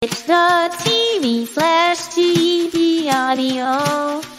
It's the TV flash TV audio.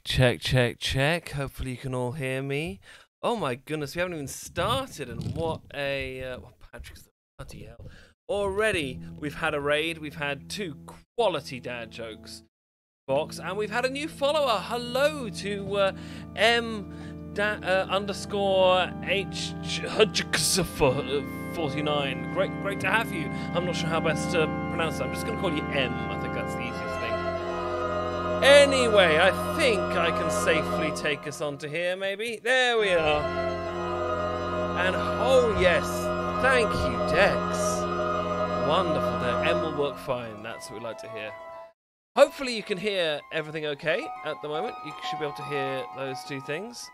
Check. Hopefully you can all hear me. Oh my goodness, we haven't even started, and what a... Patrick's bloody hell. Already, we've had a raid, we've had 2 quality dad jokes box, and we've had a new follower. Hello to underscore H49. Great to have you. I'm not sure how best to pronounce that. I'm just going to call you M. I think that's the easiest thing. Anyway, I think I can safely take us onto here, maybe. There we are. And oh yes, thank you, Dex. Wonderful there. M will work fine. That's what we like to hear. Hopefully you can hear everything okay at the moment. You should be able to hear those 2 things.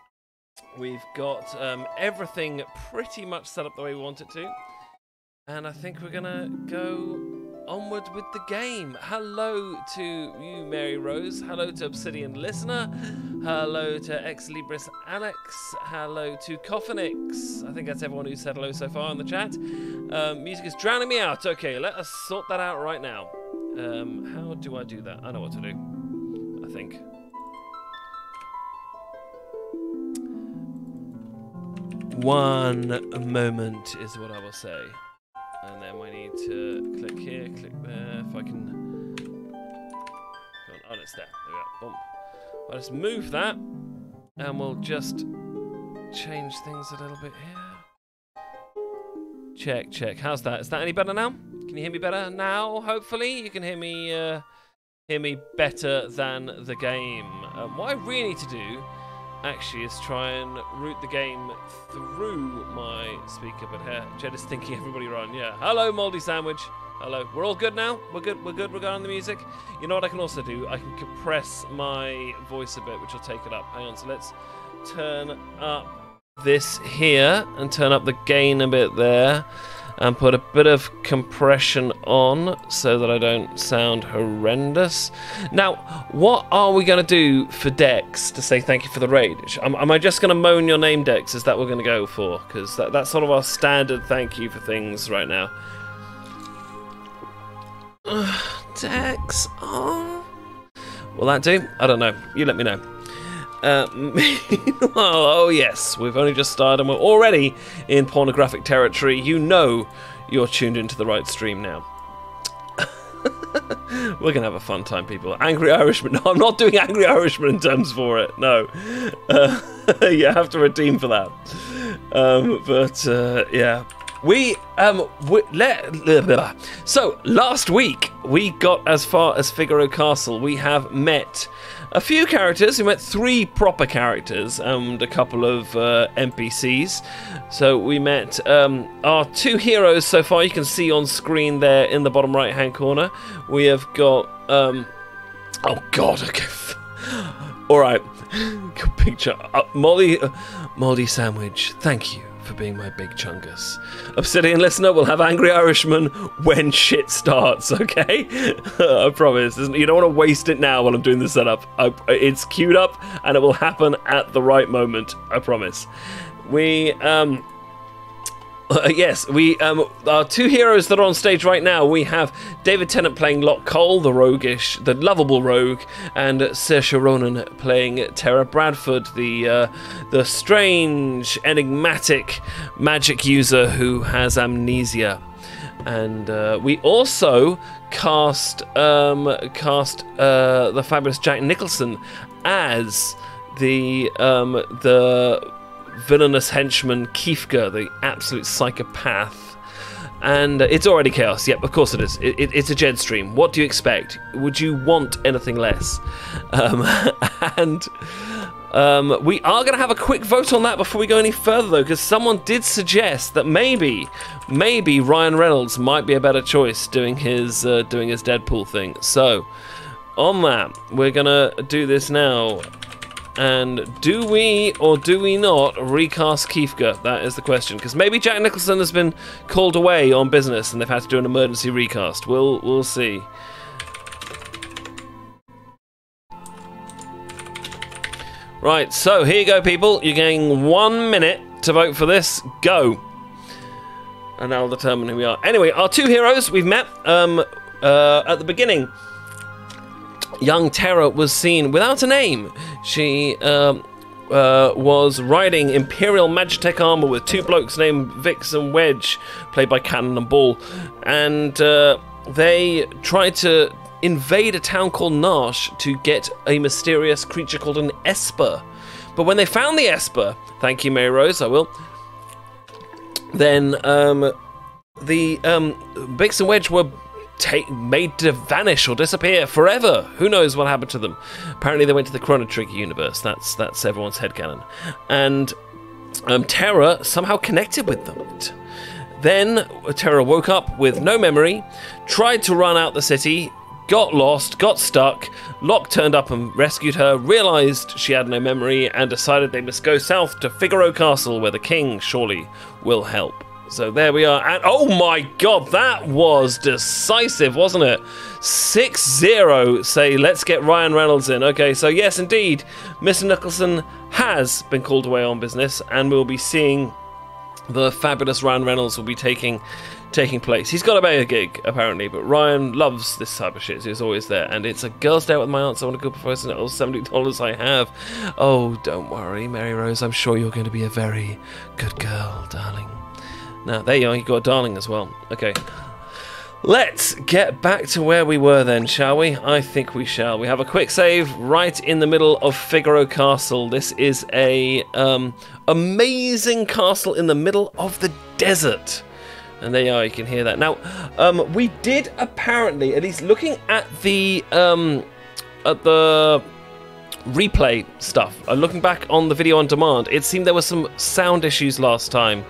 We've got everything pretty much set up the way we want it to. And I think we're going to go onward with the game. Hello to you, Mary Rose. Hello to Obsidian Listener. Hello to Ex Libris Alex. Hello to Coffinix. I think that's everyone who said hello so far in the chat. Music is drowning me out. Okay, let us sort that out right now. How do I do that? I know what to do, I think. One moment is what I will say. And then we need to click here, click there. If I can... Oh, it's there. There we go. Bump. I'll just move that. And we'll just change things a little bit here. Check. How's that? Is that any better now? Can you hear me better now? Hopefully you can hear me better than the game. What I really need to do actually is try and route the game through my speaker, but here Jed is thinking everybody run. Yeah. Hello, Moldy Sandwich. Hello. We're all good now? We're good regarding the music? You know what I can also do? I can compress my voice a bit, which will take it up. Hang on, so let's turn up this here and turn up the gain a bit there and put a bit of compression on so that I don't sound horrendous. Now, what are we going to do for Dex to say thank you for the raid? Am I just going to moan your name, Dex? Is that what we're going to go for? Because that's sort of our standard thank you for things right now. Dex, oh. Will that do? I don't know. You let me know. Oh yes, we've only just started and we're already in pornographic territory. You know you're tuned into the right stream now. We're gonna have a fun time, people. Angry Irishman. No, I'm not doing Angry Irishman terms for it. No. You have to redeem for that. Yeah. So last week we got as far as Figaro Castle. We have met a few characters. We met 3 proper characters and a couple of NPCs. So we met our 2 heroes so far. You can see on screen there in the bottom right hand corner. We have got oh god, okay. Alright. Good picture. Moldy Sandwich, thank you for being my big chungus. Obsidian Listener will have Angry Irishman when shit starts, okay? I promise. You don't want to waste it now while I'm doing the setup. It's queued up and it will happen at the right moment. I promise. Yes, our 2 heroes that are on stage right now. We have David Tennant playing Locke Cole, the lovable rogue, and Saoirse Ronan playing Tara Bradford, the strange, enigmatic magic user who has amnesia. And we also cast the fabulous Jack Nicholson as the villainous henchman Kiefka, the absolute psychopath. And it's already chaos. Yep, of course it is. It's a Jed stream. What do you expect? Would you want anything less? We are going to have a quick vote on that before we go any further, though, because someone did suggest that maybe Ryan Reynolds might be a better choice doing his Deadpool thing. So, on that, we're going to do this now. And do we or do we not recast Kiefka? That is the question. Because maybe Jack Nicholson has been called away on business and they've had to do an emergency recast. We'll see. Right, so here you go, people. You're getting 1 minute to vote for this. Go. And that'll determine who we are. Anyway, our 2 heroes we've met at the beginning. Young Terra was seen without a name. She was riding Imperial Magitech armor with two blokes named Vix and Wedge, played by Cannon and Ball, and they tried to invade a town called Narsh to get a mysterious creature called an Esper. But when they found the Esper, thank you, Mary Rose, I will, then the Vix and Wedge were made to vanish or disappear forever. Who knows what happened to them? Apparently they went to the Chrono Trigger universe. That's everyone's headcanon. And Terra somehow connected with them. Then Terra woke up with no memory, tried to run out the city, got lost, got stuck. Locke turned up and rescued her, realised she had no memory, and decided they must go south to Figaro Castle, where the king surely will help. So there we are, and oh my god, that was decisive, wasn't it? 6-0 say, let's get Ryan Reynolds in. Okay, so yes, indeed, Mr. Nicholson has been called away on business, and we'll be seeing the fabulous Ryan Reynolds will be taking place. He's got a bigger gig, apparently, but Ryan loves this type of shit, so he's always there. And it's a girl's day with my aunt, so I want to go for $70 I have. Oh, don't worry, Mary Rose, I'm sure you're going to be a very good girl, darling. Now, there you are, you got a darling as well. Okay. Let's get back to where we were then, shall we? I think we shall. We have a quick save right in the middle of Figaro Castle. This is a amazing castle in the middle of the desert. And there you are, you can hear that. Now, we did apparently, at least looking at the replay stuff, looking back on the video on demand, it seemed there were some sound issues last time.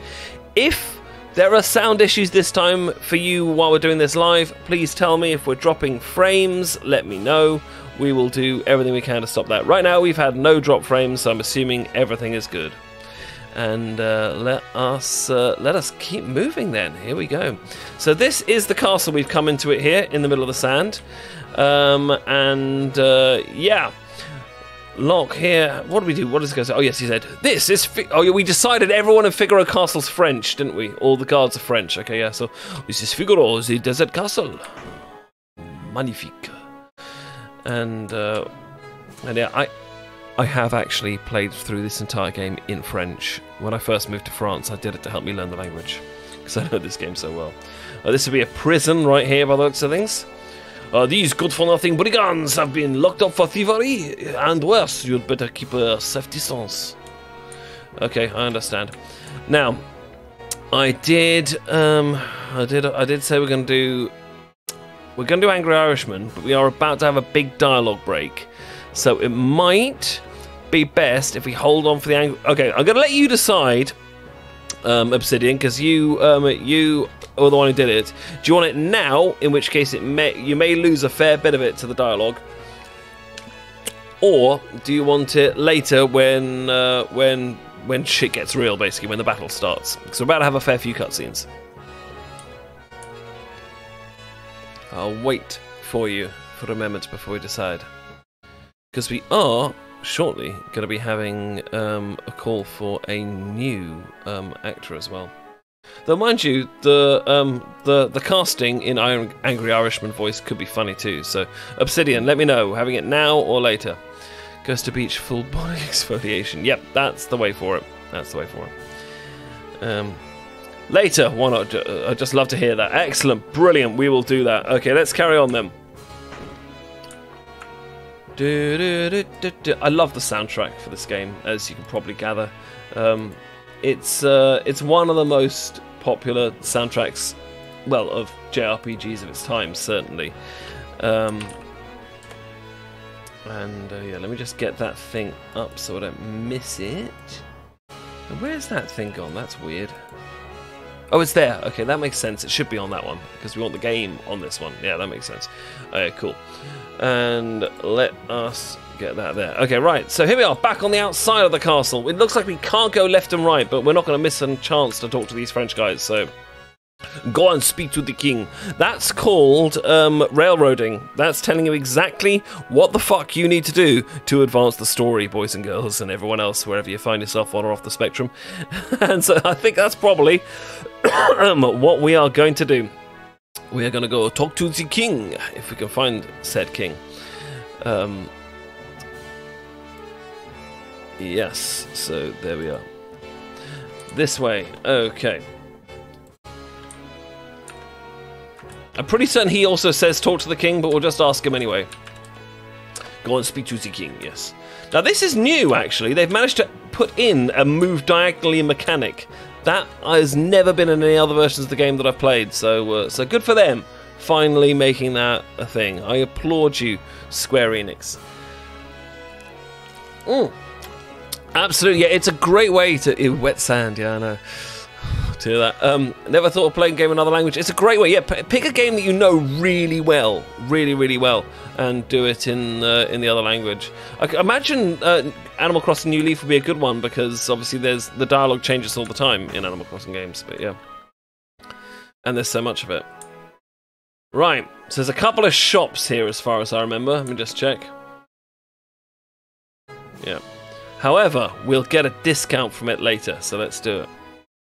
If there are sound issues this time for you while we're doing this live, please tell me. If we're dropping frames, let me know. We will do everything we can to stop that. Right now, we've had no drop frames, so I'm assuming everything is good. And let us keep moving then. Here we go. So this is the castle. We've come into it here in the middle of the sand. Yeah. Locke here. What do we do? What does it go say? Oh, yes, he said, this is... Oh, yeah, we decided everyone in Figaro Castle's French, didn't we? All the guards are French. Okay, yeah, so this is Figaro, the desert castle. Magnifique. And yeah, I have actually played through this entire game in French. When I first moved to France, I did it to help me learn the language, because I know this game so well. This would be a prison right here by the looks of things. These good-for-nothing brigands have been locked up for thievery and worse. You'd better keep a safe distance. Okay, I understand. Now, I did say we're going to do Angry Irishman, but we are about to have a big dialogue break, so it might be best if we hold on for the Angry. Okay, I'm going to let you decide, Obsidian, because you or the one who did it. Do you want it now? In which case, you may lose a fair bit of it to the dialogue. Or do you want it later when shit gets real, basically when the battle starts? Because we're about to have a fair few cutscenes. I'll wait for you for a moment before we decide. Because we are shortly going to be having a call for a new actor as well. Though, mind you, the casting in Angry Irishman voice could be funny too. So, Obsidian, let me know. Having it now or later? Goes to beach, full body exfoliation. Yep, that's the way for it. That's the way for it. Later, why not? I'd just love to hear that. Excellent, brilliant. We will do that. Okay, let's carry on then. I love the soundtrack for this game, as you can probably gather. It's one of the most popular soundtracks, well, of JRPGs of its time, certainly. Yeah, let me just get that thing up so I don't miss it. And where's that thing gone? That's weird. Oh, it's there. Okay, that makes sense. It should be on that one, because we want the game on this one. Yeah, that makes sense. Cool. And let us get that there. Okay, right. So here we are, back on the outside of the castle. It looks like we can't go left and right, but we're not going to miss a chance to talk to these French guys, so... Go and speak to the king. That's called railroading. That's telling you exactly what the fuck you need to do to advance the story, boys and girls, and everyone else, wherever you find yourself on or off the spectrum. And so I think that's probably what we are going to do. We are going to go talk to the king, if we can find said king. Yes, so there we are. This way, okay. I'm pretty certain he also says talk to the king, but we'll just ask him anyway. Go and speak to the king, yes. Now this is new, actually. They've managed to put in a move diagonally mechanic. That has never been in any other versions of the game that I've played, so so good for them. Finally making that a thing. I applaud you, Square Enix. Absolutely, yeah, it's a great way to... Ew, wet sand, yeah, I know. To hear that. Never thought of playing a game in another language. It's a great way, yeah, pick a game that you know really well, really well, and do it in the other language. I imagine Animal Crossing New Leaf would be a good one, because obviously the dialogue changes all the time in Animal Crossing games, but yeah. And there's so much of it. Right, so there's a couple of shops here as far as I remember. Let me just check. Yeah. However, we'll get a discount from it later, so let's do it.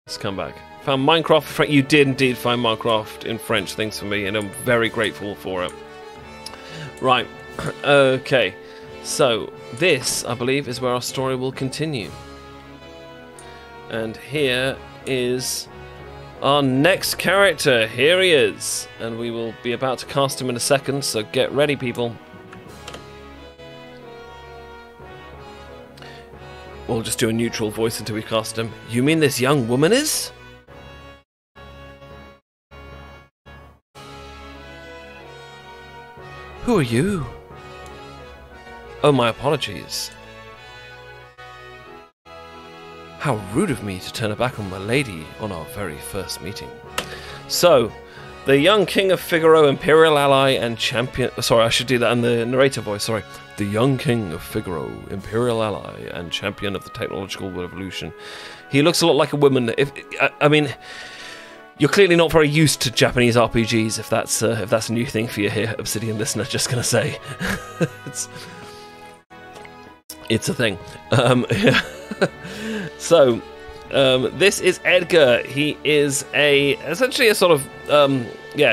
Let's come back. Found Minecraft. You did indeed find Minecraft in French. Thanks for me, and I'm very grateful for it. Right. Okay. So, this, I believe, is where our story will continue. And here is our next character. Here he is. And we will be about to cast him in a second, so get ready, people. We'll just do a neutral voice until we cast him. You mean this young woman is? Who are you? Oh, my apologies. How rude of me to turn her back on my lady on our very first meeting. So, the young king of Figaro, imperial ally and champion... Sorry, I should do that in the narrator voice, sorry. The young king of Figaro, imperial ally and champion of the technological revolution. He looks a lot like a woman. I mean, you're clearly not very used to Japanese RPGs. If that's a new thing for you here, Obsidian listener. Just gonna say, it's a thing. So, this is Edgar. He is essentially a sort of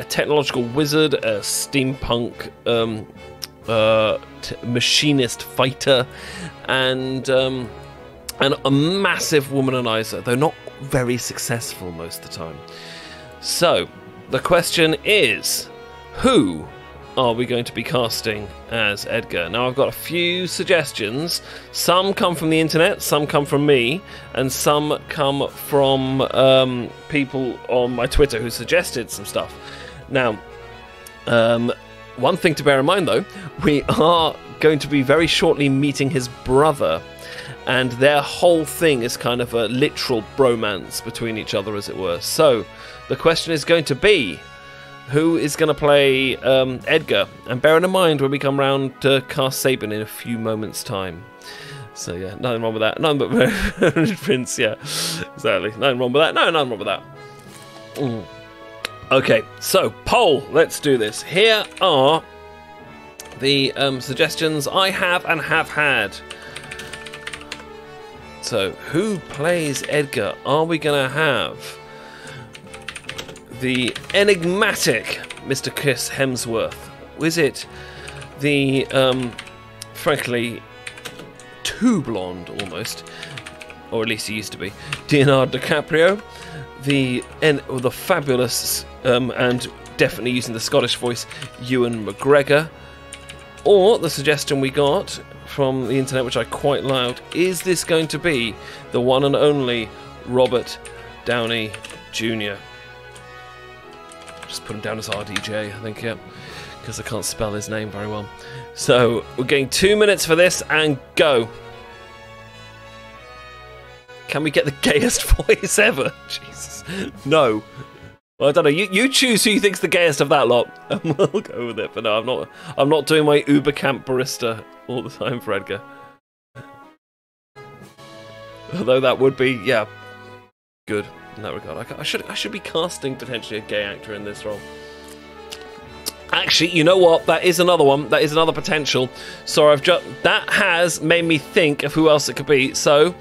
technological wizard, a steampunk. Machinist fighter, and a massive womanizer, though not very successful most of the time. So, the question is, who are we going to be casting as Edgar? Now, I've got a few suggestions. Some come from the internet, some come from me, and some come from people on my Twitter who suggested some stuff. Now, one thing to bear in mind, though, we are going to be very shortly meeting his brother, and their whole thing is kind of a literal bromance between each other, as it were. So, the question is going to be, who is going to play Edgar? And bearing in mind when we come round to cast Sabin in a few moments' time. So, yeah, nothing wrong with that. Nothing but Prince, yeah, exactly. Nothing wrong with that. No, nothing wrong with that. Okay, so, poll. Let's do this. Here are the suggestions I have and have had. So, who plays Edgar? Are we going to have the enigmatic Mr. Chris Hemsworth? Was it the, frankly, too blonde, almost, or at least he used to be, Leonardo DiCaprio? The fabulous and definitely using the Scottish voice, Ewan McGregor, or the suggestion we got from the internet, which I quite liked, is this going to be the one and only Robert Downey Jr.? Just put him down as RDJ, I think, yeah, because I can't spell his name very well. So we're getting 2 minutes for this, and go. Can we get the gayest voice ever? Jesus. No. Well, I don't know. You choose who you think's the gayest of that lot, and we'll go with it. But no, I'm not doing my Uber camp barista all the time for Edgar. Although that would be, yeah, good in that regard. I should be casting potentially a gay actor in this role. Actually, you know what? That is another one. That is another potential. So that has made me think of who else it could be. So.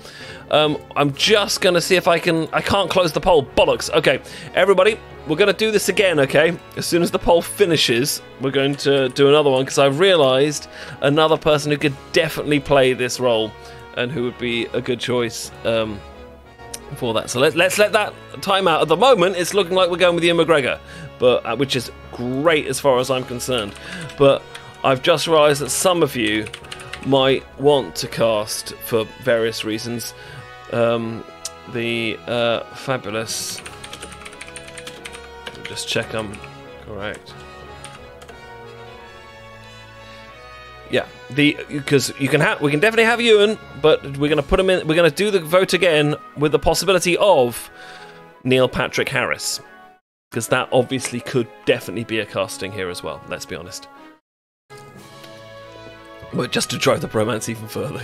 I'm just going to see if I can't close the poll. Bollocks. Okay, everybody, we're going to do this again, okay? As soon as the poll finishes, we're going to do another one, because I've realised another person who could definitely play this role. and who would be a good choice for that. So let's let that time out. At the moment, it's looking like we're going with Ewan McGregor, but which is great as far as I'm concerned. But I've just realised that some of you might want to cast, for various reasons, the fabulous. Just check I'm correct. Yeah, because we can definitely have Ewan, but we're going to put him in. We're going to do the vote again with the possibility of Neil Patrick Harris, because that obviously could definitely be a casting here as well. Let's be honest. But just to drive the bromance even further.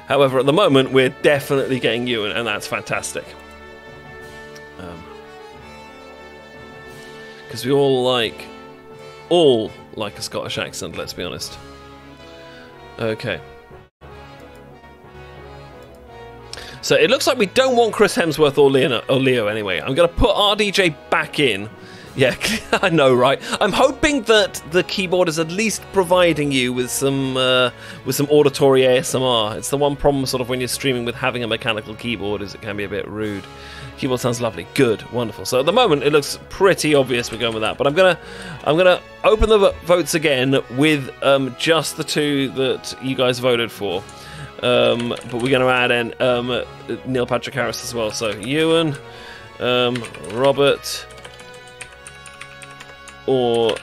However, at the moment we're definitely getting Ewan, and that's fantastic. Because we all like a Scottish accent, let's be honest. Okay. So it looks like we don't want Chris Hemsworth or Leo anyway. I'm going to put RDJ back in. Yeah, I know, right? I'm hoping that the keyboard is at least providing you with some auditory ASMR. It's the one problem sort of when you're streaming with having a mechanical keyboard, is it can be a bit rude. Keyboard sounds lovely, good, wonderful. So at the moment it looks pretty obvious we're going with that, but I'm gonna open the votes again with just the two that you guys voted for. But we're gonna add in Neil Patrick Harris as well. So Ewan, Robert, or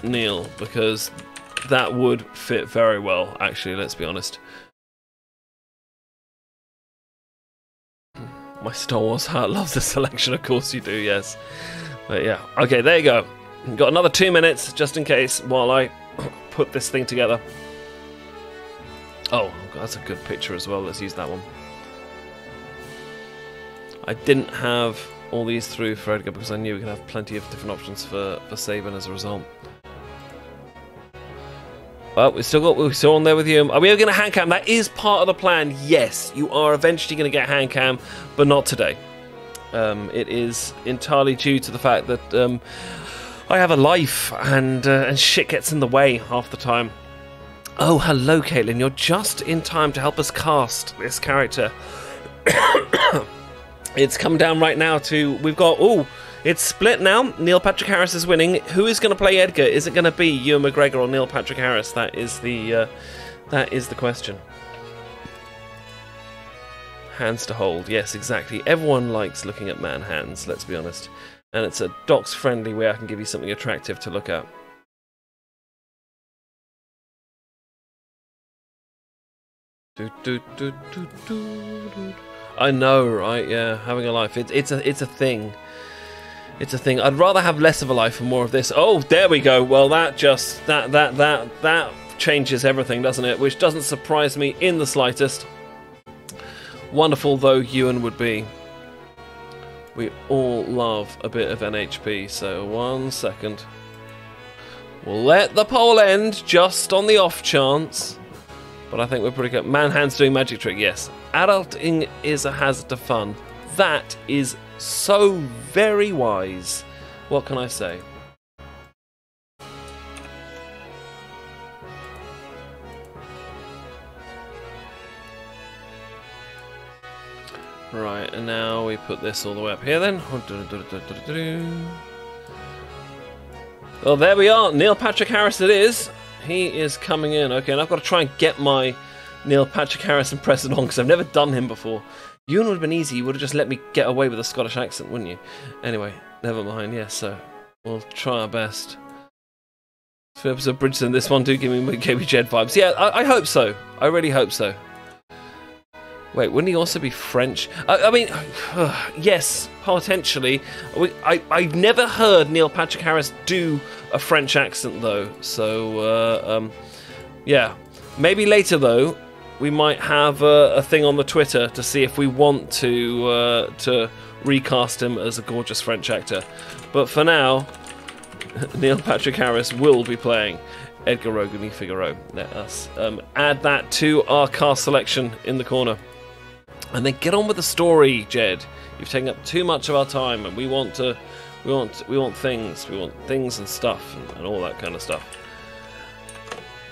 Neil, because that would fit very well, actually, let's be honest. My Star Wars heart loves the selection, of course you do, yes. But yeah, okay, there you go. Got another 2 minutes, just in case, while I put this thing together. Oh, that's a good picture as well, let's use that one. I didn't have all these through for Edgar because I knew we could have plenty of different options for Sabin as a result. Well, we're still on there with you. Are we going to hand cam? That is part of the plan. Yes, you are eventually going to get hand cam, but not today. It is entirely due to the fact that I have a life and shit gets in the way half the time. Oh, hello, Caitlin. You're just in time to help us cast this character. It's come down right now to we've got it's split now. Neil Patrick Harris is winning. Who is going to play Edgar? Is it going to be Ewan McGregor or Neil Patrick Harris? That is the question. Hands to hold. Yes, exactly. Everyone likes looking at man hands, let's be honest. And it's a docs-friendly way I can give you something attractive to look at. I know, right? Yeah, having a life. It's a thing. It's a thing. I'd rather have less of a life and more of this. Oh, there we go. Well, that changes everything, doesn't it? Which doesn't surprise me in the slightest. Wonderful though Ewan would be. We all love a bit of NHP, so 1 second. We'll let the poll end just on the off chance. But I think we're pretty good. Man hands doing magic trick, yes. Adulting is a hazard to fun. That is so very wise. What can I say? Right, and now we put this all the way up here then. Well, there we are. Neil Patrick Harris it is. He is coming in. Okay, and I've got to try and get my Neil Patrick Harris and press it on because I've never done him before. Ewan would have been easy. You would have just let me get away with a Scottish accent, wouldn't you? Anyway, never mind. Yes, so we'll try our best. So Bridgerton, this one do give me KB Jed vibes. Yeah, I hope so. I really hope so. Wait, wouldn't he also be French? I mean, yes, potentially. I've never heard Neil Patrick Harris do a French accent, though. So, yeah. Maybe later, though, we might have a thing on the Twitter to see if we want to recast him as a gorgeous French actor. But for now, Neil Patrick Harris will be playing Edgar Rogany Figaro. Let us add that to our cast selection in the corner. And then get on with the story, Jed. You've taken up too much of our time, and we want things. We want things and stuff, and all that kind of stuff.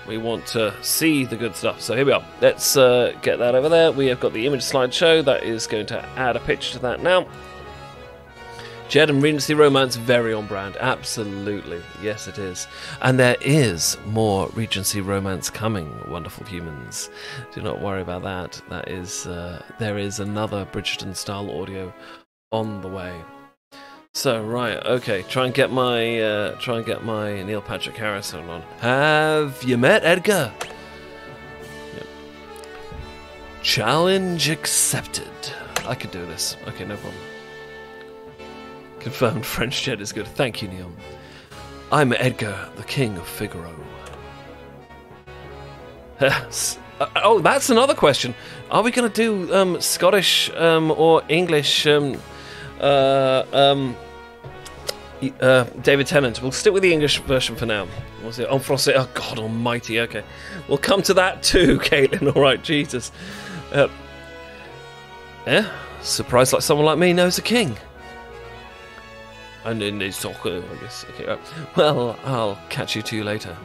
We want to see the good stuff. So here we are. Let's get that over there. We have got the image slideshow. That is going to add a picture to that now. Jed and Regency romance, very on brand. Absolutely. Yes, it is. And there is more Regency romance coming, wonderful humans. Do not worry about that. That is, there is another Bridgerton-style audio on the way. So, right, okay, try and get my Neil Patrick Harris on. Have you met Edgar? Yep. Challenge accepted. I could do this. Okay, no problem. Confirmed French Jed is good. Thank you, Neil. I'm Edgar, the King of Figaro. Oh, that's another question. Are we going to do Scottish or English David Tennant? We'll stick with the English version for now. What's it? En français. Oh, God almighty. Okay. We'll come to that too, Caitlin. All right, Jesus. Yeah? Surprised like someone like me knows a king. And in his soccer, I guess. Okay, right. Well, I'll catch you two later.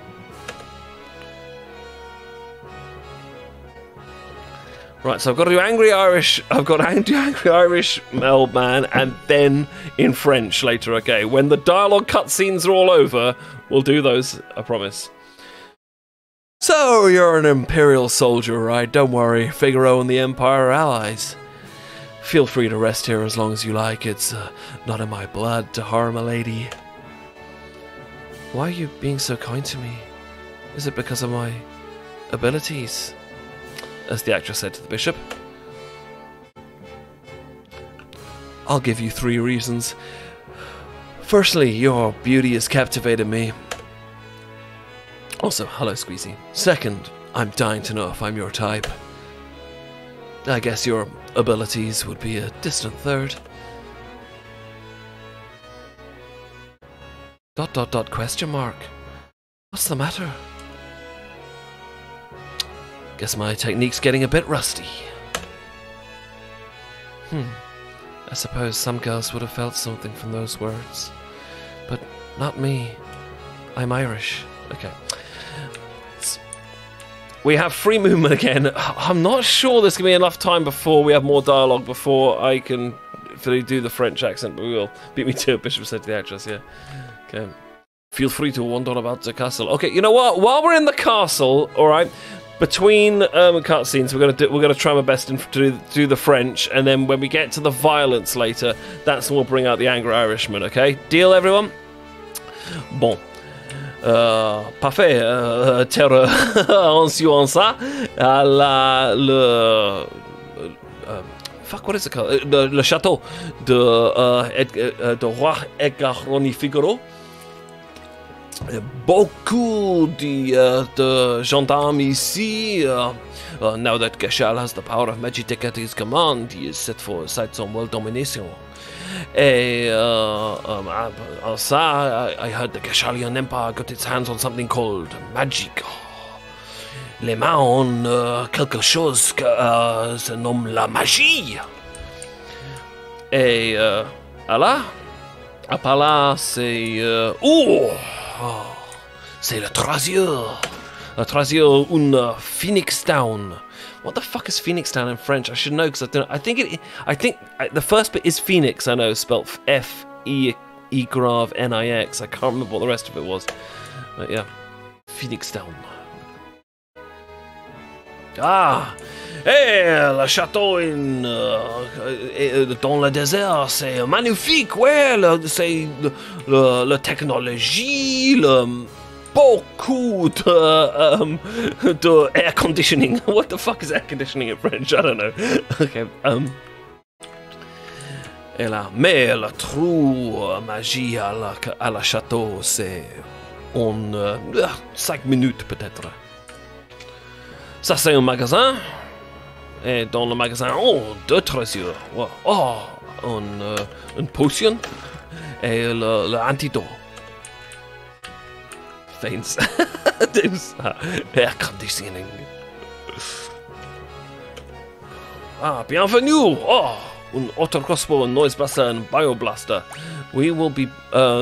Right, so I've got to do Angry Irish. I've got to do Angry Irish old man, and then in French later. Okay, when the dialogue cutscenes are all over, we'll do those. I promise. So you're an Imperial soldier, right? Don't worry. Figaro and the Empire are allies. Feel free to rest here as long as you like. It's not in my blood to harm a lady. Why are you being so kind to me? Is it because of my abilities? As the actress said to the bishop. I'll give you 3 reasons. Firstly, your beauty has captivated me. Also, hello, Squeezy. Second, I'm dying to know if I'm your type. I guess your abilities would be a distant third. ... question mark. What's the matter? Guess my technique's getting a bit rusty. I suppose some girls would have felt something from those words. But not me. I'm Irish. Okay. We have free movement again. I'm not sure there's going to be enough time before we have more dialogue before I can do the French accent, but we will. Beat me to it, Bishop said to the actress, yeah. Okay. Feel free to wander about the castle. Okay, you know what? While we're in the castle, alright, between cutscenes, we're gonna try my best to do the French, and then when we get to the violence later, that's when we'll bring out the Angry Irishman, okay? Deal, everyone? Bon. Parfait. Terre en suivant ça, fuck, what is it called? Le château de roi Edgar Ronnie Figaro. Beaucoup de gendarmes ici. Now that Gashal has the power of magic at his command, he is set for sights on world domination. Et ça, I heard the Gashalian Empire got its hands on something called magic. Les mains ont quelque chose que se nomme la magie. Et là, à part là, c'est c'est le troisième. Le troisième, une Phoenix Town. What the fuck is Phoenix Town in French? I should know because I don't. I think the first bit is Phoenix. I know, spelled F-E-E-N-I-X. I can't remember what the rest of it was. But yeah, Phoenix Town. Ah, le château dans le désert, c'est magnifique. Ouais, c'est la technologie, beaucoup de air conditioning. What the fuck is air conditioning in French? I don't know. Okay. Et là, mais le trou magie à la château, c'est en 5 minutes peut-être. Ça, c'est un magasin. Et dans le magasin, deux trésors. Une potion et l'antidote. Faints. Air conditioning. Ah, bienvenue. Un autre crossbow, un noise blaster, un bioblaster. We will be.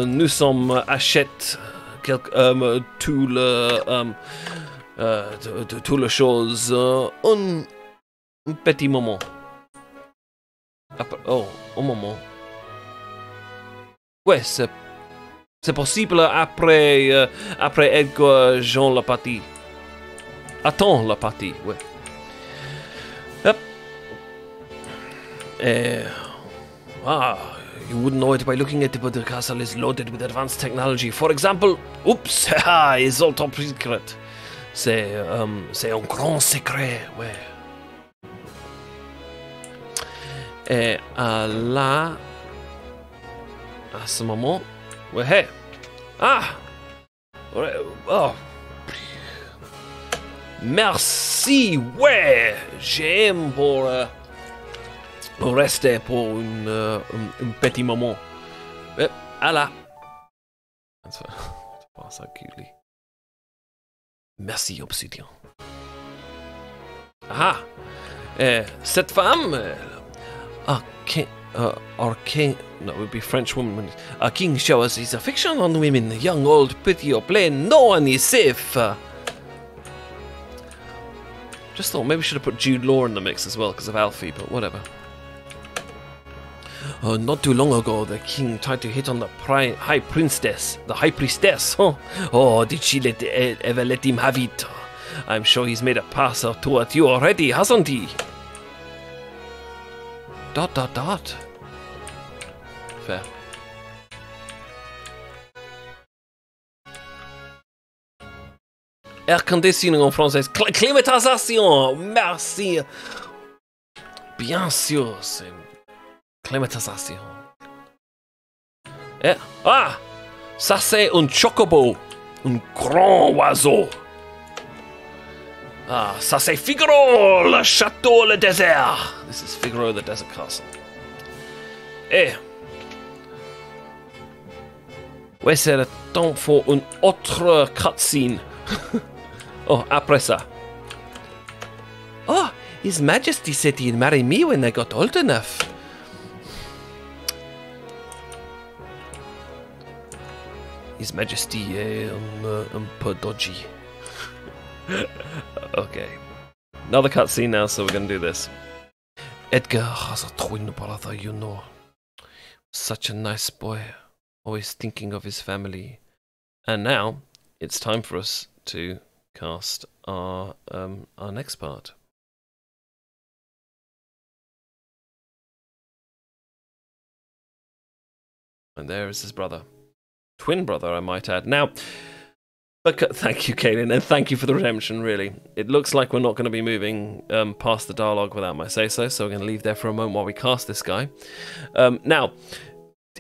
Nous sommes achète tout le Toutes les choses, un petit moment. Oh, un moment. Ouais, c'est possible après Edgar Jean la partie. Attends la partie, ouais. Yep. You wouldn't know it by looking at it, but the castle is loaded with advanced technology. For example, oops, it's all top secret. C'est un grand secret, ouais. Et là, à ce moment, ouais, hey. Ouais, oh. Merci, ouais, j'aime pour rester pour un petit moment. À la. C'est pas ça cutely. Merci, Obsidian. Cette femme, our king, no, it would be French woman. Our king showers his affection on women, young, old, pretty, or plain. No one is safe. Just thought maybe we should have put Jude Law in the mix as well because of Alfie, but whatever. Not too long ago, the king tried to hit on the high priestess. The high priestess, huh? Oh, did she ever let him have it? I'm sure he's made a pass or two at you already, hasn't he? ... Fair. Air conditioning en français. Climatisation. Merci. Bien sûr, c'est climatisation. Ça c'est un chocobo. Un grand oiseau. Ça c'est Figaro, le château, le désert. This is Figaro, the desert castle. Ouais, c'est le temps pour une autre cutscene. Oh, après ça. Oh, His Majesty said he'd marry me when I got old enough. His Majesty un peu dodgy. Okay. Another cutscene now, so we're gonna do this. Edgar has a twin brother, you know. Such a nice boy. Always thinking of his family. And now, it's time for us to cast our next part. And there is his brother. Twin brother, I might add. Now, thank you, Kaylin, and thank you for the redemption, really. It looks like we're not going to be moving past the dialogue without my say-so, so we're going to leave there for a moment while we cast this guy. Now,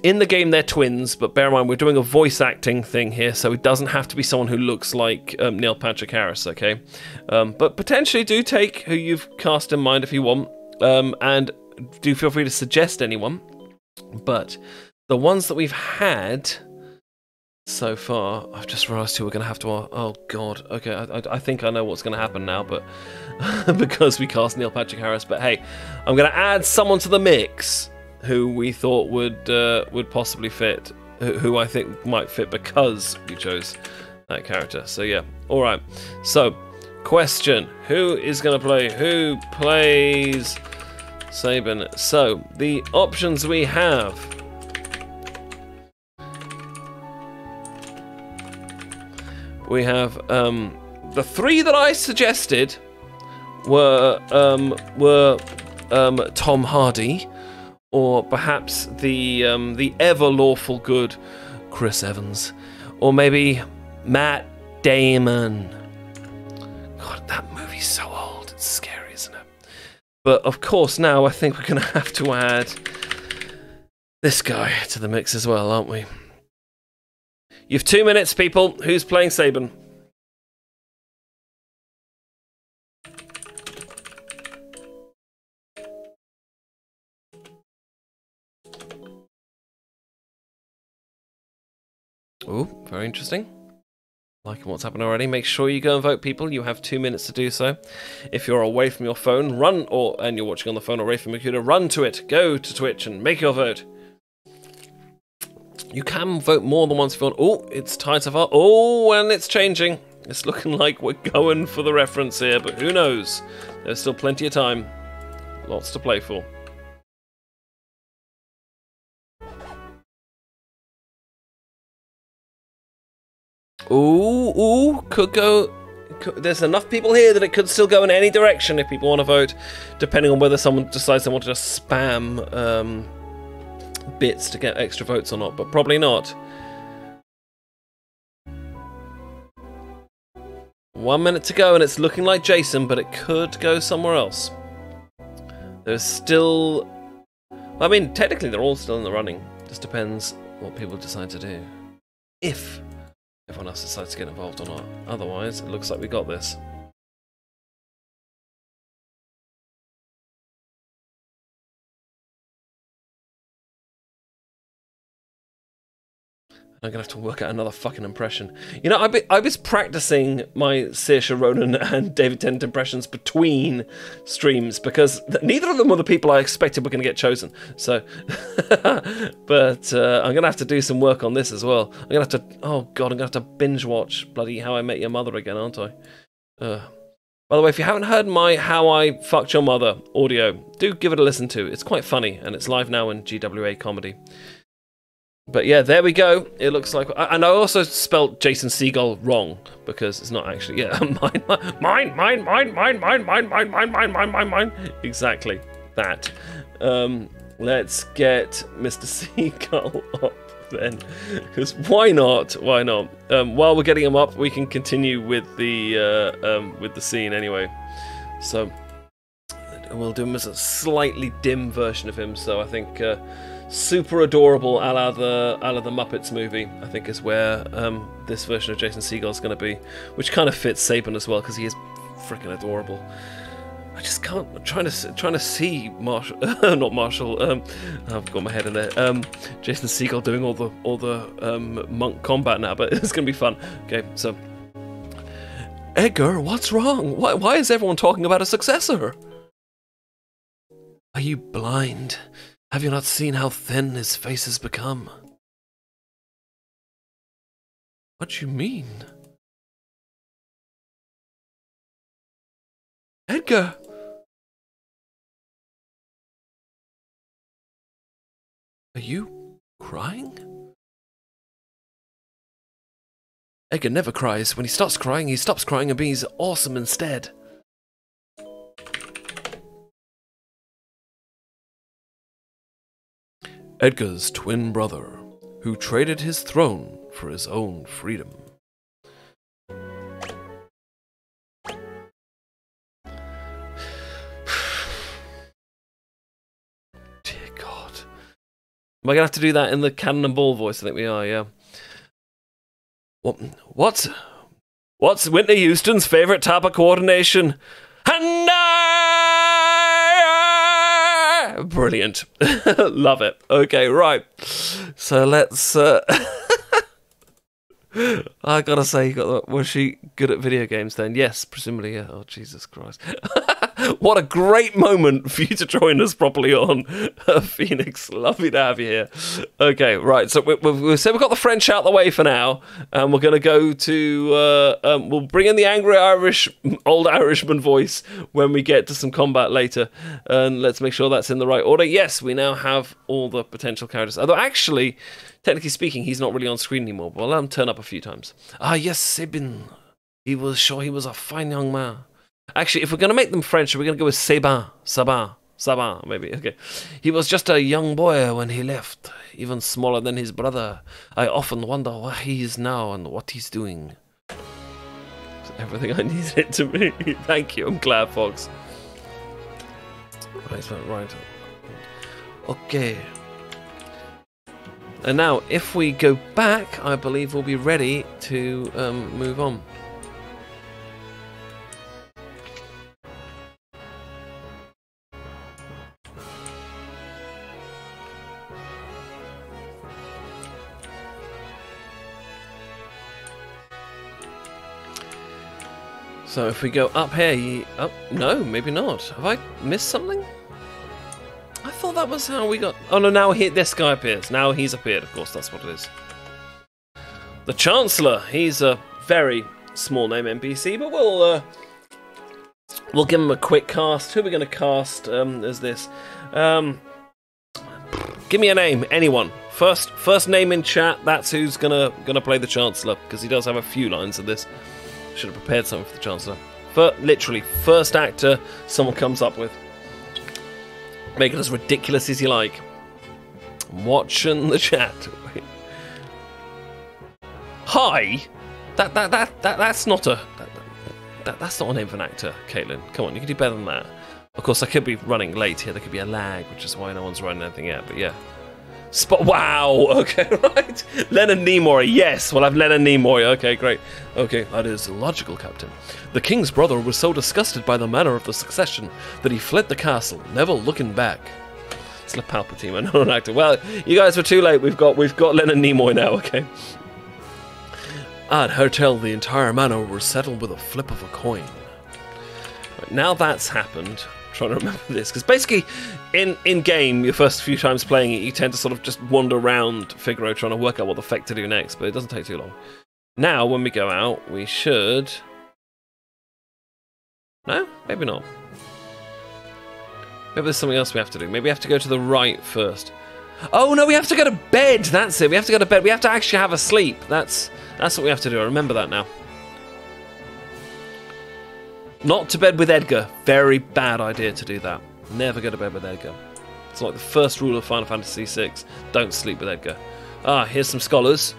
in the game, they're twins, but bear in mind, we're doing a voice acting thing here, so it doesn't have to be someone who looks like Neil Patrick Harris, okay? But potentially do take who you've cast in mind if you want, and do feel free to suggest anyone. But the ones that we've had so far, I've just realised who we're going to have to... Oh, God. Okay, I think I know what's going to happen now, but because we cast Neil Patrick Harris. But hey, I'm going to add someone to the mix who we thought would possibly fit, who I think might fit because we chose that character. So yeah, all right. So, question: who is going to play? Who plays Sabin? So the options we have. We have the three that I suggested were Tom Hardy, or perhaps the ever lawful good Chris Evans, or maybe Matt Damon. God, that movie's so old. It's scary, isn't it? But of course, now I think we're going to have to add this guy to the mix as well, aren't we? You have 2 minutes, people. Who's playing Sabin? Oh, very interesting. Liking what's happened already. Make sure you go and vote, people. You have 2 minutes to do so. If you're away from your phone, run, and you're watching on the phone or away from your computer, run to it. Go to Twitch and make your vote. You can vote more than once if you want. Oh, it's time to vote. Oh, and it's changing. It's looking like we're going for the reference here, but who knows? There's still plenty of time. Lots to play for. Ooh, could go... There's enough people here that it could still go in any direction if people want to vote, depending on whether someone decides they want to just spam bits to get extra votes or not, but probably not. 1 minute to go, and it's looking like Jason, but it could go somewhere else. There's still... I mean, technically they're all still in the running. Just depends what people decide to do. If everyone else decides to get involved or not. Otherwise, it looks like we got this. I'm gonna have to work out another fucking impression. You know, I was practicing my Saoirse Ronan and David Tennant impressions between streams because neither of them were the people I expected were going to get chosen. So, but I'm gonna have to do some work on this as well. I'm gonna have to. Oh god, I'm gonna have to binge watch bloody How I Met Your Mother again, aren't I? By the way, if you haven't heard my How I Fucked Your Mother audio, do give it a listen to. It's quite funny and it's live now in GWA Comedy. But yeah, there we go. It looks like... And I also spelt Jason Segel wrong, because it's not actually... Yeah, mine. Exactly that. Let's get Mr. Seagull up then. Because why not? Why not? While we're getting him up, we can continue with the scene anyway. So, we'll do him as a slightly dim version of him, so I think... super adorable, a la the Muppets movie, I think is where this version of Jason Segel is going to be, which kind of fits Saban as well because he is freaking adorable. I just can't. I'm trying to see Marshall, not Marshall. I've got my head in there. Jason Segel doing all the monk combat now, but it's going to be fun. Okay, so Edgar, what's wrong? Why is everyone talking about a successor? Are you blind? Have you not seen how thin his face has become? What do you mean? Edgar! Are you crying? Edgar never cries. When he starts crying, he stops crying and he's awesome instead. Edgar's twin brother, who traded his throne for his own freedom. Dear God. Am I going to have to do that in the Cannonball voice? I think we are, yeah. What's Whitney Houston's favourite type of coordination? And brilliant. Love it. Okay, right. So let's... I gotta say, was she good at video games then? Yes, presumably, yeah. Oh, Jesus Christ. What a great moment for you to join us properly on Phoenix. Lovely to have you here. Okay, right. So we said we've got the French out the way for now, and we're going to go to... we'll bring in the angry old Irishman voice when we get to some combat later, and let's make sure that's in the right order. Yes, we now have all the potential characters. Although, actually, technically speaking, he's not really on screen anymore, but I'll let him turn up a few times. Ah, yes, Sabin. He was a fine young man. Actually, if we're going to make them French, we're going to go with Sabin, maybe. Okay. He was just a young boy when he left, even smaller than his brother. I often wonder where he is now and what he's doing. That's everything I needed it to be. Thank you. I'm glad, Fox. Right. Okay. And now, if we go back, I believe we'll be ready to move on. So if we go up here, no, maybe not. Have I missed something? I thought that was how we got... Oh no, now this guy appears. Now he's appeared, of course, that's what it is. The Chancellor, he's a very small name NPC, but we'll give him a quick cast. Who are we going to cast as this? Give me a name, anyone. First name in chat. That's who's gonna play the Chancellor, because he does have a few lines of this. Should have prepared something for the Chancellor. Literally, first actor someone comes up with. Make it as ridiculous as you like. I'm watching the chat. Hi. That's not a that's not a name of an actor, Caitlin. Come on, you can do better than that. Of course, I could be running late here. There could be a lag, which is why no one's running anything yet. But yeah. Wow. Okay, right. Leonard Nimoy. Yes, we'll have Leonard Nimoy. Okay, great. Okay, that is logical, Captain. The king's brother was so disgusted by the manner of the succession that he fled the castle, never looking back. It's La Palpatine, not an actor. Well, you guys were too late. We've got Leonard Nimoy now. Okay. I'd heard tell the entire manor were settled with a flip of a coin. Right, now that's happened. Trying to remember this, because basically in game, your first few times playing it, you tend to sort of just wander around Figaro trying to work out what the feck to do next, but it doesn't take too long. Now when we go out, we should... No? Maybe not. Maybe there's something else we have to do. Maybe we have to go to the right first. Oh no, we have to go to bed. That's it. We have to go to bed. We have to actually have a sleep. That's what we have to do. I remember that now. Not to bed with Edgar. Very bad idea to do that. Never go to bed with Edgar. It's like the first rule of Final Fantasy VI. Don't sleep with Edgar. Ah, here's some scholars.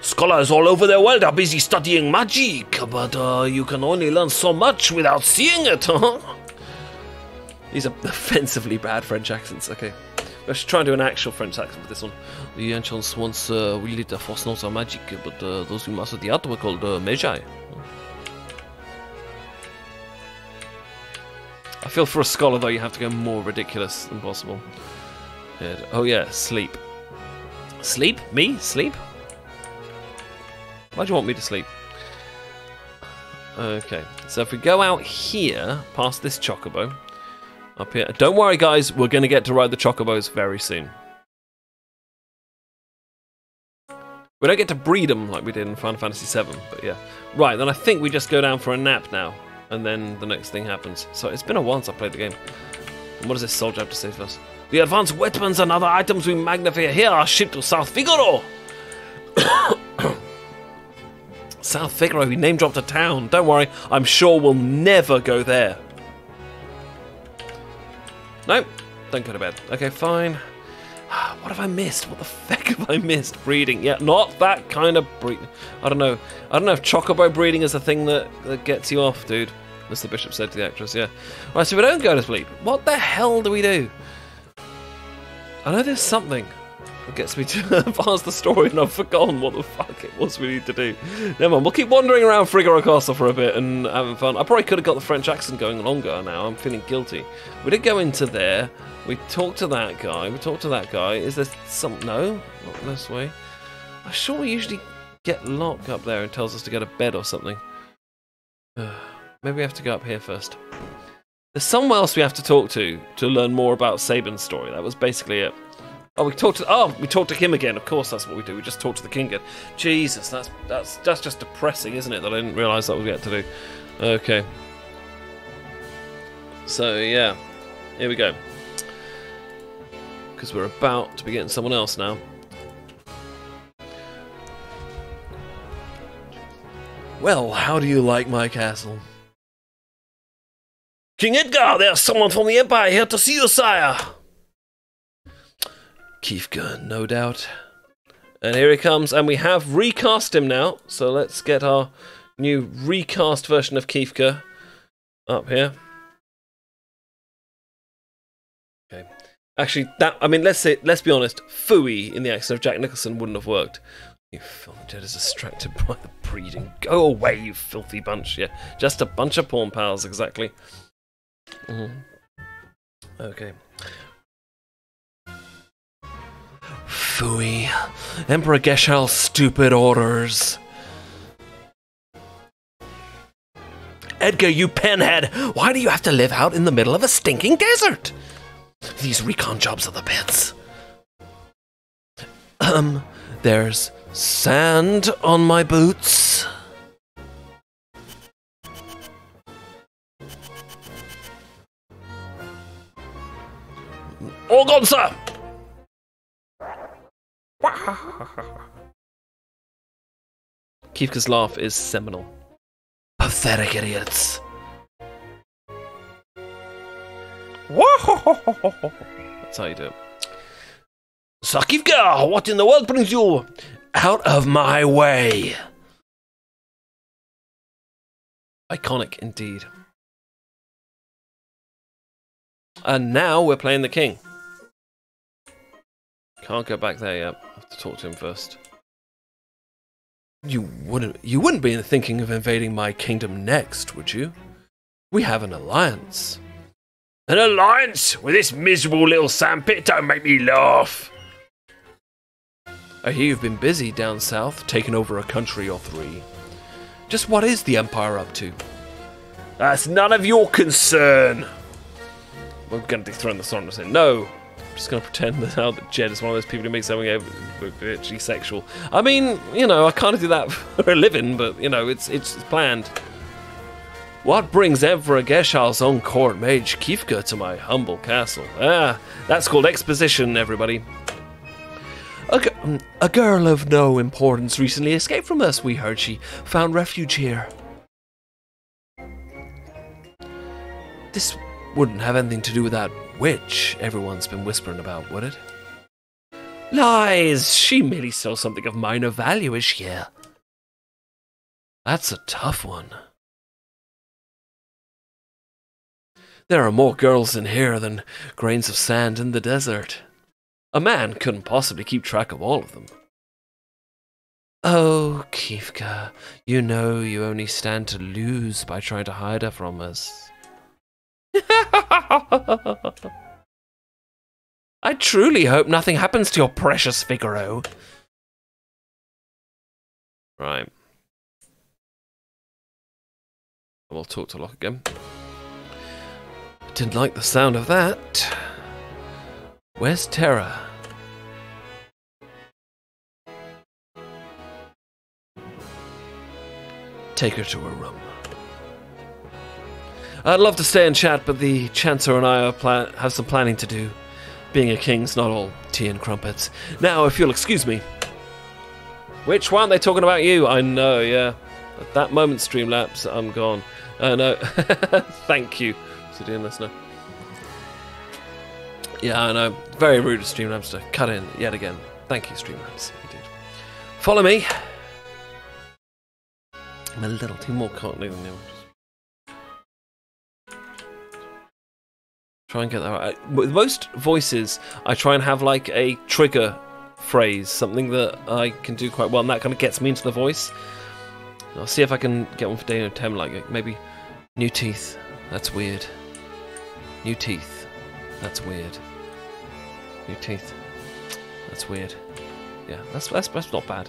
Scholars all over the world are busy studying magic, but you can only learn so much without seeing it, huh? These are offensively bad French accents. Okay. I should try and do an actual French accent for this one. The ancients once wielded the first notes of magic, but those who mastered the art were called magi. I feel for a scholar, though, you have to go more ridiculous than possible. Oh, yeah, sleep. Sleep? Me? Sleep? Why do you want me to sleep? Okay, so if we go out here, past this chocobo, up here... Don't worry, guys, we're going to get to ride the chocobos very soon. We don't get to breed them like we did in Final Fantasy VII, but yeah. Right, then I think we just go down for a nap now. And then the next thing happens. So it's been a while since I played the game. And what does this soldier have to say for us? The advanced weapons and other items we magnify here are shipped to South Figaro. South Figaro, we name dropped a town. Don't worry, I'm sure we'll never go there. Nope, don't go to bed. Okay, fine. What have I missed? What the feck have I missed? Breeding. Yeah, not that kind of breeding. I don't know. I don't know if chocobo breeding is a thing that gets you off, dude. As the bishop said to the actress, yeah. Right, so we don't go to sleep. What the hell do we do? I know there's something that gets me to advance the story, and I've forgotten what the fuck it was we need to do. Never mind, we'll keep wandering around Figaro Castle for a bit and having fun. I probably could have got the French accent going longer now. I'm feeling guilty. We did go into there. We talked to that guy. Is there some... No? Not this way. I'm sure we usually get locked up there and tells us to go to bed or something. Maybe we have to go up here first. There's someone else we have to talk to learn more about Sabin's story. That was basically it. Oh, we talked to him again. Of course, that's what we do. We just talk to the king again. Jesus, that's just depressing, isn't it? That I didn't realise that was what we had to do. Okay. So yeah, here we go. Because we're about to be getting someone else now. Well, how do you like my castle? King Edgar, there's someone from the Empire here to see you, sire. Kefka, no doubt. And here he comes, and we have recast him now. So let's get our new recast version of Kefka up here. Okay. Actually, let's be honest, Fooey in the accent of Jack Nicholson wouldn't have worked. You filthy dead is distracted by the breeding. Go away, you filthy bunch. Yeah, just a bunch of pawn pals, exactly. Okay. Fooey. Emperor Geshel's stupid orders. Edgar, you pinhead! Why do you have to live out in the middle of a stinking desert? These recon jobs are the bits. There's sand on my boots. All gone, sir! Kefka's laugh is seminal. Pathetic idiots. That's how you do it. Sakivka, what in the world brings you out of my way? Iconic indeed. And now we're playing the king. Can't go back there yet. Have to talk to him first. You wouldn't be thinking of invading my kingdom next, would you? We have an alliance. An alliance with this miserable little sandpit? Don't make me laugh. I hear you've been busy down south, taking over a country or three. Just what is the Empire up to? That's none of your concern. We're going to dethrone the Sonorous. No. I'm just going to pretend that now that Jed is one of those people who makes something actually sexual. I mean, you know, I kind of do that for a living, but, you know, it's planned. What brings Emperor Geshal's own court mage Kefka to my humble castle? Ah, that's called exposition, everybody. A girl of no importance recently escaped from us, we heard she found refuge here. This wouldn't have anything to do with that witch everyone's been whispering about, would it? Lies! She merely stole something of minor value, is she? That's a tough one. There are more girls in here than grains of sand in the desert. A man couldn't possibly keep track of all of them. Oh, Kefka, you know you only stand to lose by trying to hide her from us. I truly hope nothing happens to your precious Figaro. Right. We'll talk to Locke again. Didn't like the sound of that. Where's Terra? Take her to her room. I'd love to stay and chat, but the Chancellor and I have some planning to do. Being a king's not all tea and crumpets. Now, if you'll excuse me. Which one? They're talking about you. I know, yeah. At that moment, Streamlabs, I'm gone. No. Thank you, Obsidian listener. Yeah, I know. Very rude of Streamlabs to cut in yet again. Thank you, Streamlabs. Indeed. Follow me. I'm a little too more cockney than you. Try and get that right. With most voices, I try and have like a trigger phrase, something that I can do quite well, and that kind of gets me into the voice. I'll see if I can get one for Daniel Tem, like maybe new teeth. That's weird. New teeth. That's weird. New teeth. That's weird. Yeah, that's not bad.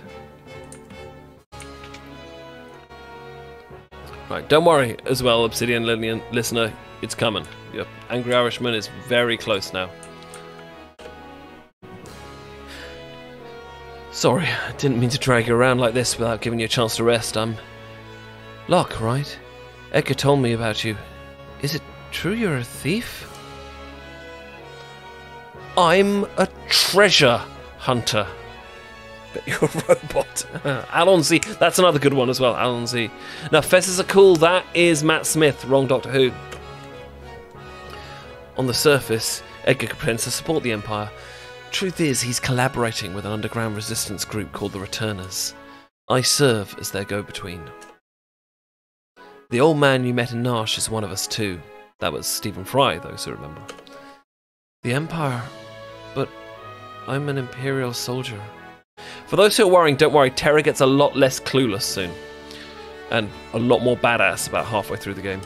Right, don't worry as well, Obsidian listener. It's coming. Your Angry Irishman is very close now. Sorry, I didn't mean to drag you around like this without giving you a chance to rest. I'm Locke, right? Edgar told me about you. Is it true you're a thief? I'm a treasure hunter. But you're a robot. Alon Z. That's another good one as well. Alon Z. Now, Fesses are cool. That is Matt Smith. Wrong Doctor Who. On the surface, Edgar pretends to support the Empire. Truth is, he's collaborating with an underground resistance group called the Returners. I serve as their go-between. The old man you met in Nash is one of us too. That was Stephen Fry, those who remember. The Empire... But I'm an Imperial soldier. For those who are worrying, don't worry, Terra gets a lot less clueless soon. And a lot more badass about halfway through the game.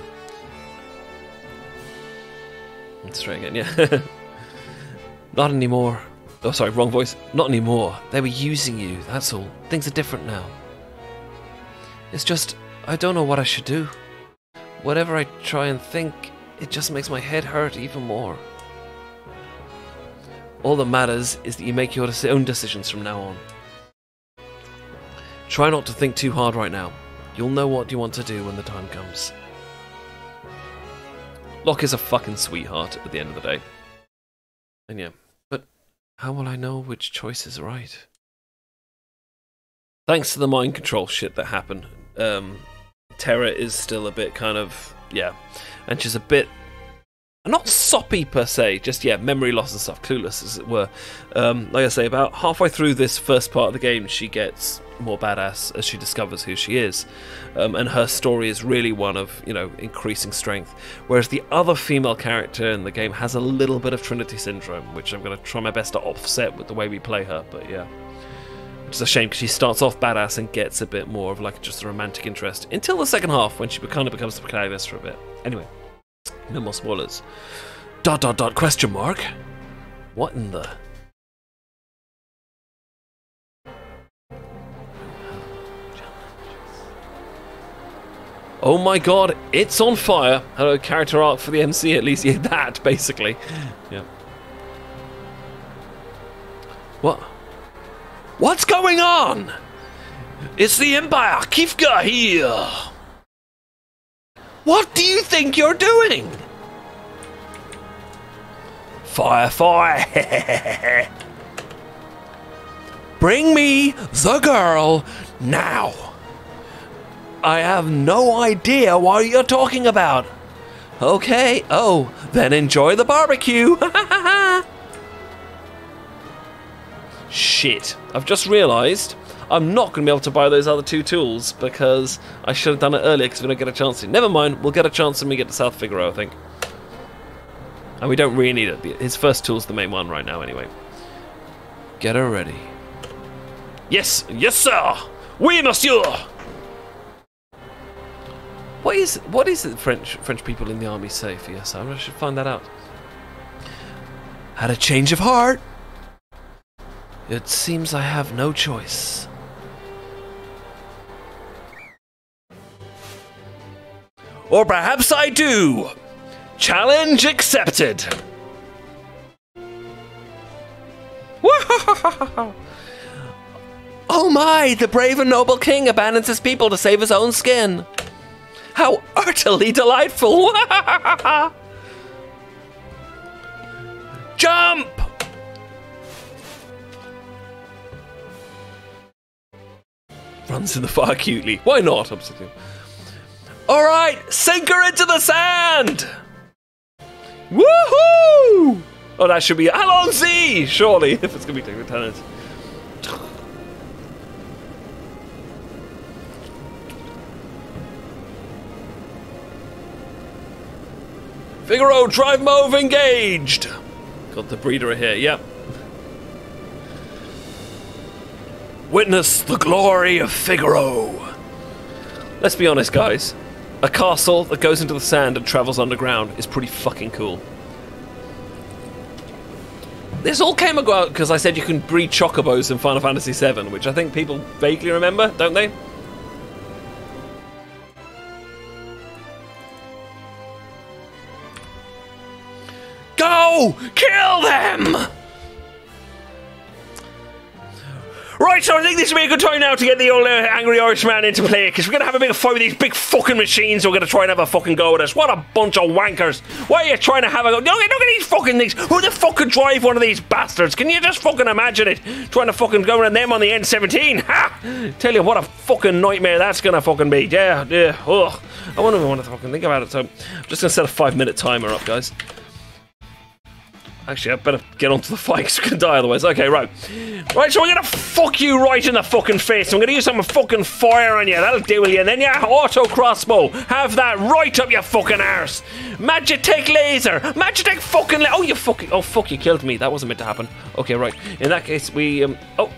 Let's try again, yeah. Not anymore. Oh, sorry, wrong voice. Not anymore. They were using you, that's all. Things are different now. It's just, I don't know what I should do. Whatever I try and think, it just makes my head hurt even more. All that matters is that you make your own decisions from now on. Try not to think too hard right now. You'll know what you want to do when the time comes. Locke is a fucking sweetheart at the end of the day. And yeah, but how will I know which choice is right? Thanks to the mind control shit that happened, Terra is still a bit kind of, yeah, and she's a bit, not soppy per se, just, yeah, memory loss and stuff, clueless as it were. Like I say, about halfway through this first part of the game, she gets more badass as she discovers who she is. And her story is really one of, you know, increasing strength. Whereas the other female character in the game has a little bit of Trinity Syndrome, which I'm going to try my best to offset with the way we play her, but yeah. Which is a shame, because she starts off badass and gets a bit more of like just a romantic interest until the second half, when she kind of becomes the protagonist for a bit. Anyway, no more spoilers. ... question mark? What in the... Oh my god, it's on fire! Hello, character arc for the MC, at least, yeah, that, basically. Yeah. What? What's going on? It's the Empire, Kifka here! What do you think you're doing? Fire, fire! Bring me the girl now! I have no idea what you're talking about. Okay, oh, then enjoy the barbecue. Shit, I've just realised I'm not going to be able to buy those other two tools because I should have done it earlier because we don't get a chance to. Never mind, we'll get a chance when we get to South Figaro, I think. And we don't really need it. His first tool's the main one right now anyway. Get her ready. Yes, yes sir! Oui, monsieur! What is it French people in the army say for yes? I should find that out. Had a change of heart. It seems I have no choice. Or perhaps I do. Challenge accepted. Oh my, the brave and noble king abandons his people to save his own skin. How utterly delightful! Jump! Runs in the fire cutely. Why not? I'm sitting. Alright, sink her into the sand! Woohoo! Oh, that should be Allons-y! Surely, if it's going to be Lieutenant. Figaro, drive move engaged! Got the breeder here, yep. Witness the glory of Figaro. Let's be honest, guys. A castle that goes into the sand and travels underground is pretty fucking cool. This all came about because I said you can breed chocobos in Final Fantasy VII, which I think people vaguely remember, don't they? Go! Kill them! Right, so I think this would be a good time now to get the old angry Irishman into play, because we're going to have a big fight with these big fucking machines who are going to try and have a fucking go at us. What a bunch of wankers. Why are you trying to have a go? Look at these fucking things. Who the fuck could drive one of these bastards? Can you just fucking imagine it? Trying to fucking go around them on the N17. Ha! Tell you what a fucking nightmare that's going to fucking be. Yeah, yeah, ugh. I wonder if I want to fucking think about it, so I'm just going to set a 5-minute timer up, guys. Actually, I better get onto the fight because we can die otherwise. Okay, right. Right, so I'm going to fuck you right in the fucking face. I'm going to use some fucking fire on you. That'll do with you. And then, yeah, auto crossbow. Have that right up your fucking arse. Magitech laser. Magitech fucking oh, you fucking... Oh, fuck, you killed me. That wasn't meant to happen. Okay, right. In that case, we... Oh,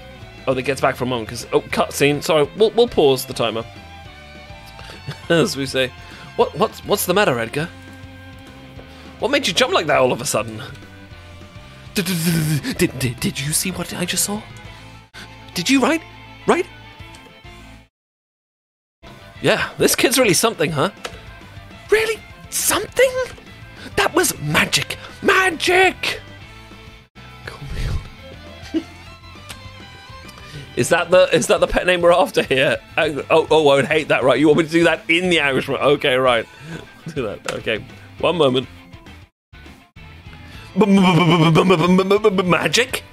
that gets back for a moment because... Oh, cutscene. Sorry, we'll pause the timer. As we say. What's the matter, Edgar? What made you jump like that all of a sudden? Did you see what I just saw? Did you, right? Right? Yeah, this kid's really something, huh? Really? Something? That was magic! Magic! Is that the pet name we're after here? Oh, I would hate that, right? You want me to do that in the Irishman? Okay, right. Do that, okay. One moment. Magic?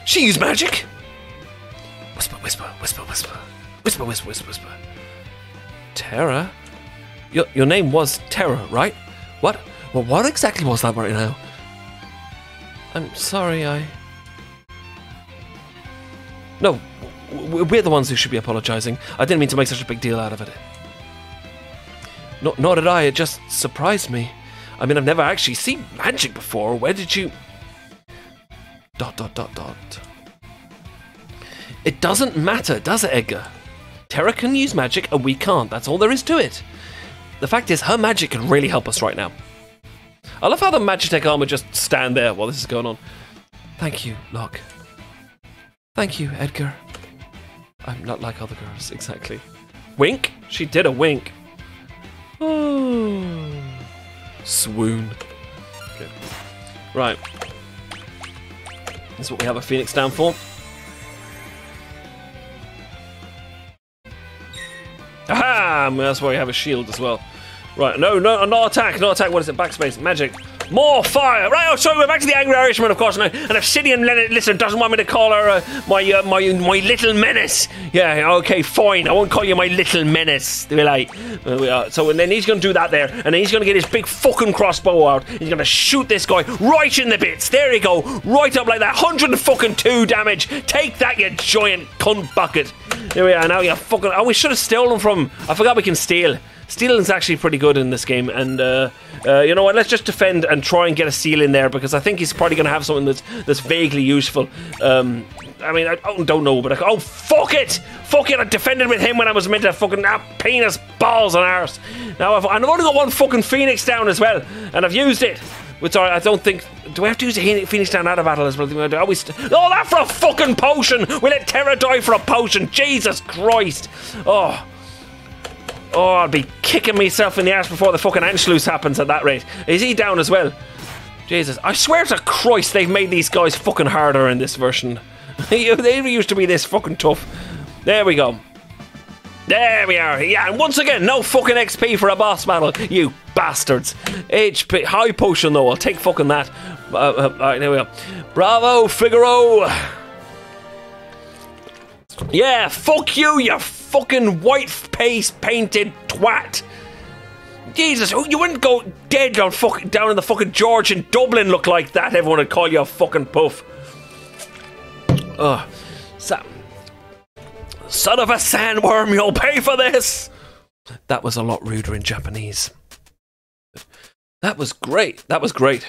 She used magic? Whisper, whisper, whisper, whisper. Whisper, whisper, whisper, whisper. Terra? Your name was Terra, right? What? Well, what exactly was that right now? I'm sorry, No, we're the ones who should be apologizing. I didn't mean to make such a big deal out of it. Nor did I, it just surprised me. I mean, I've never actually seen magic before. Where did you... ... It doesn't matter, does it, Edgar? Terra can use magic and we can't. That's all there is to it. The fact is, her magic can really help us right now. I love how the Magitech armor just stand there while this is going on. Thank you, Locke. Thank you, Edgar. I'm not like other girls, exactly. Wink? She did a wink. Oh. Swoon. Okay. Right. This is what we have a Phoenix down for. Aha! That's why we have a shield as well. Right, no, not attack, not attack. What is it? Backspace, magic. More fire! Right, oh, sorry, we're back to the Angry Irishman, of course, and Obsidian listen, doesn't want me to call her my little menace. Yeah, okay, fine, I won't call you my little menace. They'll be like, so and then he's going to do that there, and then he's going to get his big fucking crossbow out. He's going to shoot this guy right in the bits. There you go, right up like that. 102 damage. Take that, you giant cunt bucket. There we are. Now you fucking. Oh, we should have stolen from him. I forgot we can steal. Stealing's actually pretty good in this game, and you know what? Let's just defend and try and get a steal in there because I think he's probably going to have something that's vaguely useful. I mean, I don't know, but oh fuck it! I defended with him when I was meant to fucking penis balls and arse. Now I've only got one fucking Phoenix down as well, and I've used it. Which I don't think. Do we have to use a Phoenix down out of battle as well? Oh, that for a fucking potion! We let Terra die for a potion. Jesus Christ! Oh, I'll be kicking myself in the arse before the fucking Anschluss happens at that rate. Is he down as well? Jesus, I swear to Christ they've made these guys fucking harder in this version. They used to be this fucking tough. There we go. There we are. Yeah, and once again, no fucking XP for a boss battle, you bastards. HP, high potion though, I'll take fucking that. Alright, there we go. Bravo, Figaro. Yeah, fuck you, you fucking white face painted twat. Jesus, you wouldn't go dead down in the fucking George in Dublin look like that. Everyone would call you a fucking puff. Son of a sandworm, you'll pay for this. That was a lot ruder in Japanese. That was great. That was great.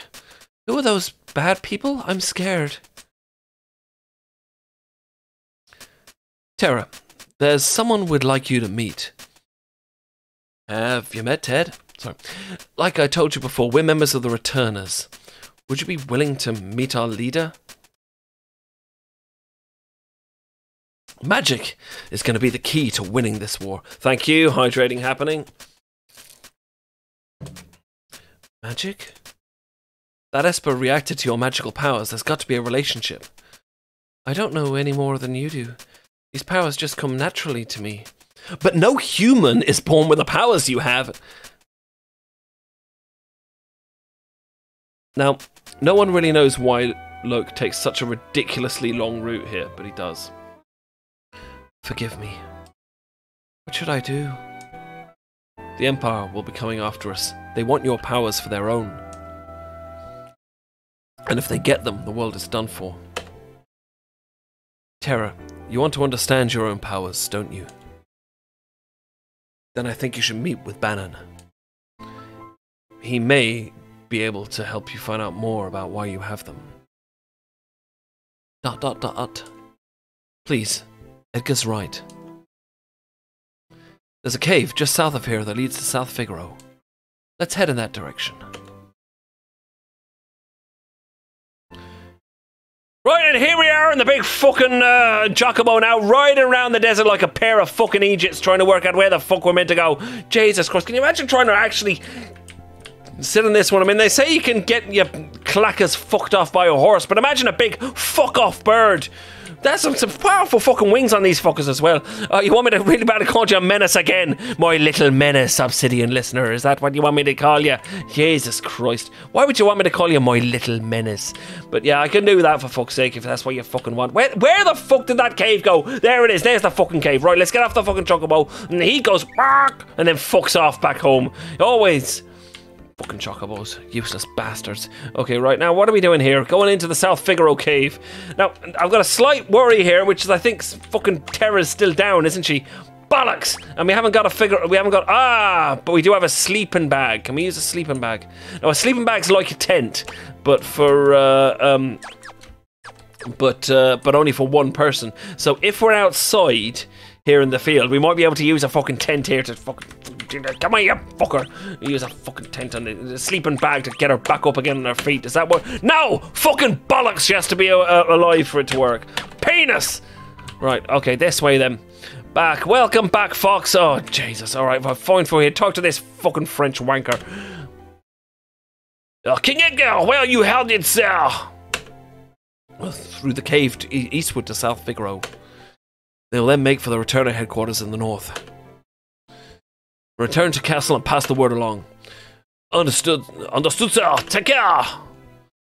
Who are those bad people? I'm scared. Terra, there's someone we'd like you to meet. Have you met Ted? Sorry. Like I told you before, we're members of the Returners. Would you be willing to meet our leader? Magic is going to be the key to winning this war. Thank you. Hydrating happening. Magic? That Esper reacted to your magical powers. There's got to be a relationship. I don't know any more than you do. These powers just come naturally to me. But no human is born with the powers you have. Now, no one really knows why Loke takes such a ridiculously long route here, but he does. Forgive me. What should I do? The Empire will be coming after us. They want your powers for their own. And if they get them, the world is done for. Terra, you want to understand your own powers, don't you? Then I think you should meet with Bannon. He may be able to help you find out more about why you have them. ... Please, Edgar's right. There's a cave just south of here that leads to South Figaro. Let's head in that direction. Right, and here we are in the big fucking Chocobo now, riding around the desert like a pair of fucking Egypts trying to work out where the fuck we're meant to go. Jesus Christ, can you imagine trying to actually sit on this one? I mean, they say you can get your clackers fucked off by a horse, but imagine a big fuck-off bird There's some powerful fucking wings on these fuckers as well. You want me to really badly call you a menace again? My little menace, Obsidian listener. Is that what you want me to call you? Jesus Christ. Why would you want me to call you my little menace? But yeah, I can do that for fuck's sake if that's what you fucking want. Where the fuck did that cave go? There it is. There's the fucking cave. Right, let's get off the fucking chocobo. And he goes, bark, and then fucks off back home. Always. Fucking chocobos, useless bastards. Okay, right now, what are we doing here? Going into the South Figaro cave. Now, I've got a slight worry here, which is I think fucking Terra's still down, isn't she? Bollocks! And we haven't got but we do have a sleeping bag. Can we use a sleeping bag? Now, a sleeping bag's like a tent, but for but only for one person. So if we're outside here in the field, we might be able to use a fucking tent here to fucking... Come on, you fucker! Use a fucking tent on the sleeping bag to get her back up again on her feet. Is that what? No! Fucking bollocks! She has to be alive for it to work. Penis! Right, okay, this way then. Back. Welcome back, Fox. Oh, Jesus. Alright, fine for you. Talk to this fucking French wanker. King Edgar, where you held it, sir? Through the cave eastward to South Figaro. They'll then make for the returner headquarters in the north. Return to castle and pass the word along. Understood, sir. Take care. Aye,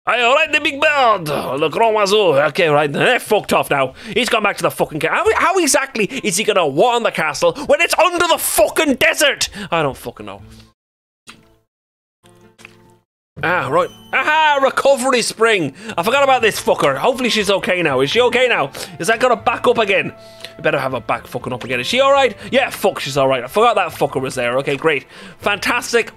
alright, the big bird. Le grand oiseau. Okay, right, they're fucked off now. He's gone back to the fucking castle. How exactly is he gonna warn the castle when it's under the fucking desert? I don't fucking know. Ah, right. Aha, recovery spring. I forgot about this fucker. Hopefully she's okay now. Is she okay now? Is that gonna back up again? We better have her back fucking up again. Is she alright? Yeah, fuck, she's alright. I forgot that fucker was there. Okay, great. Fantastic.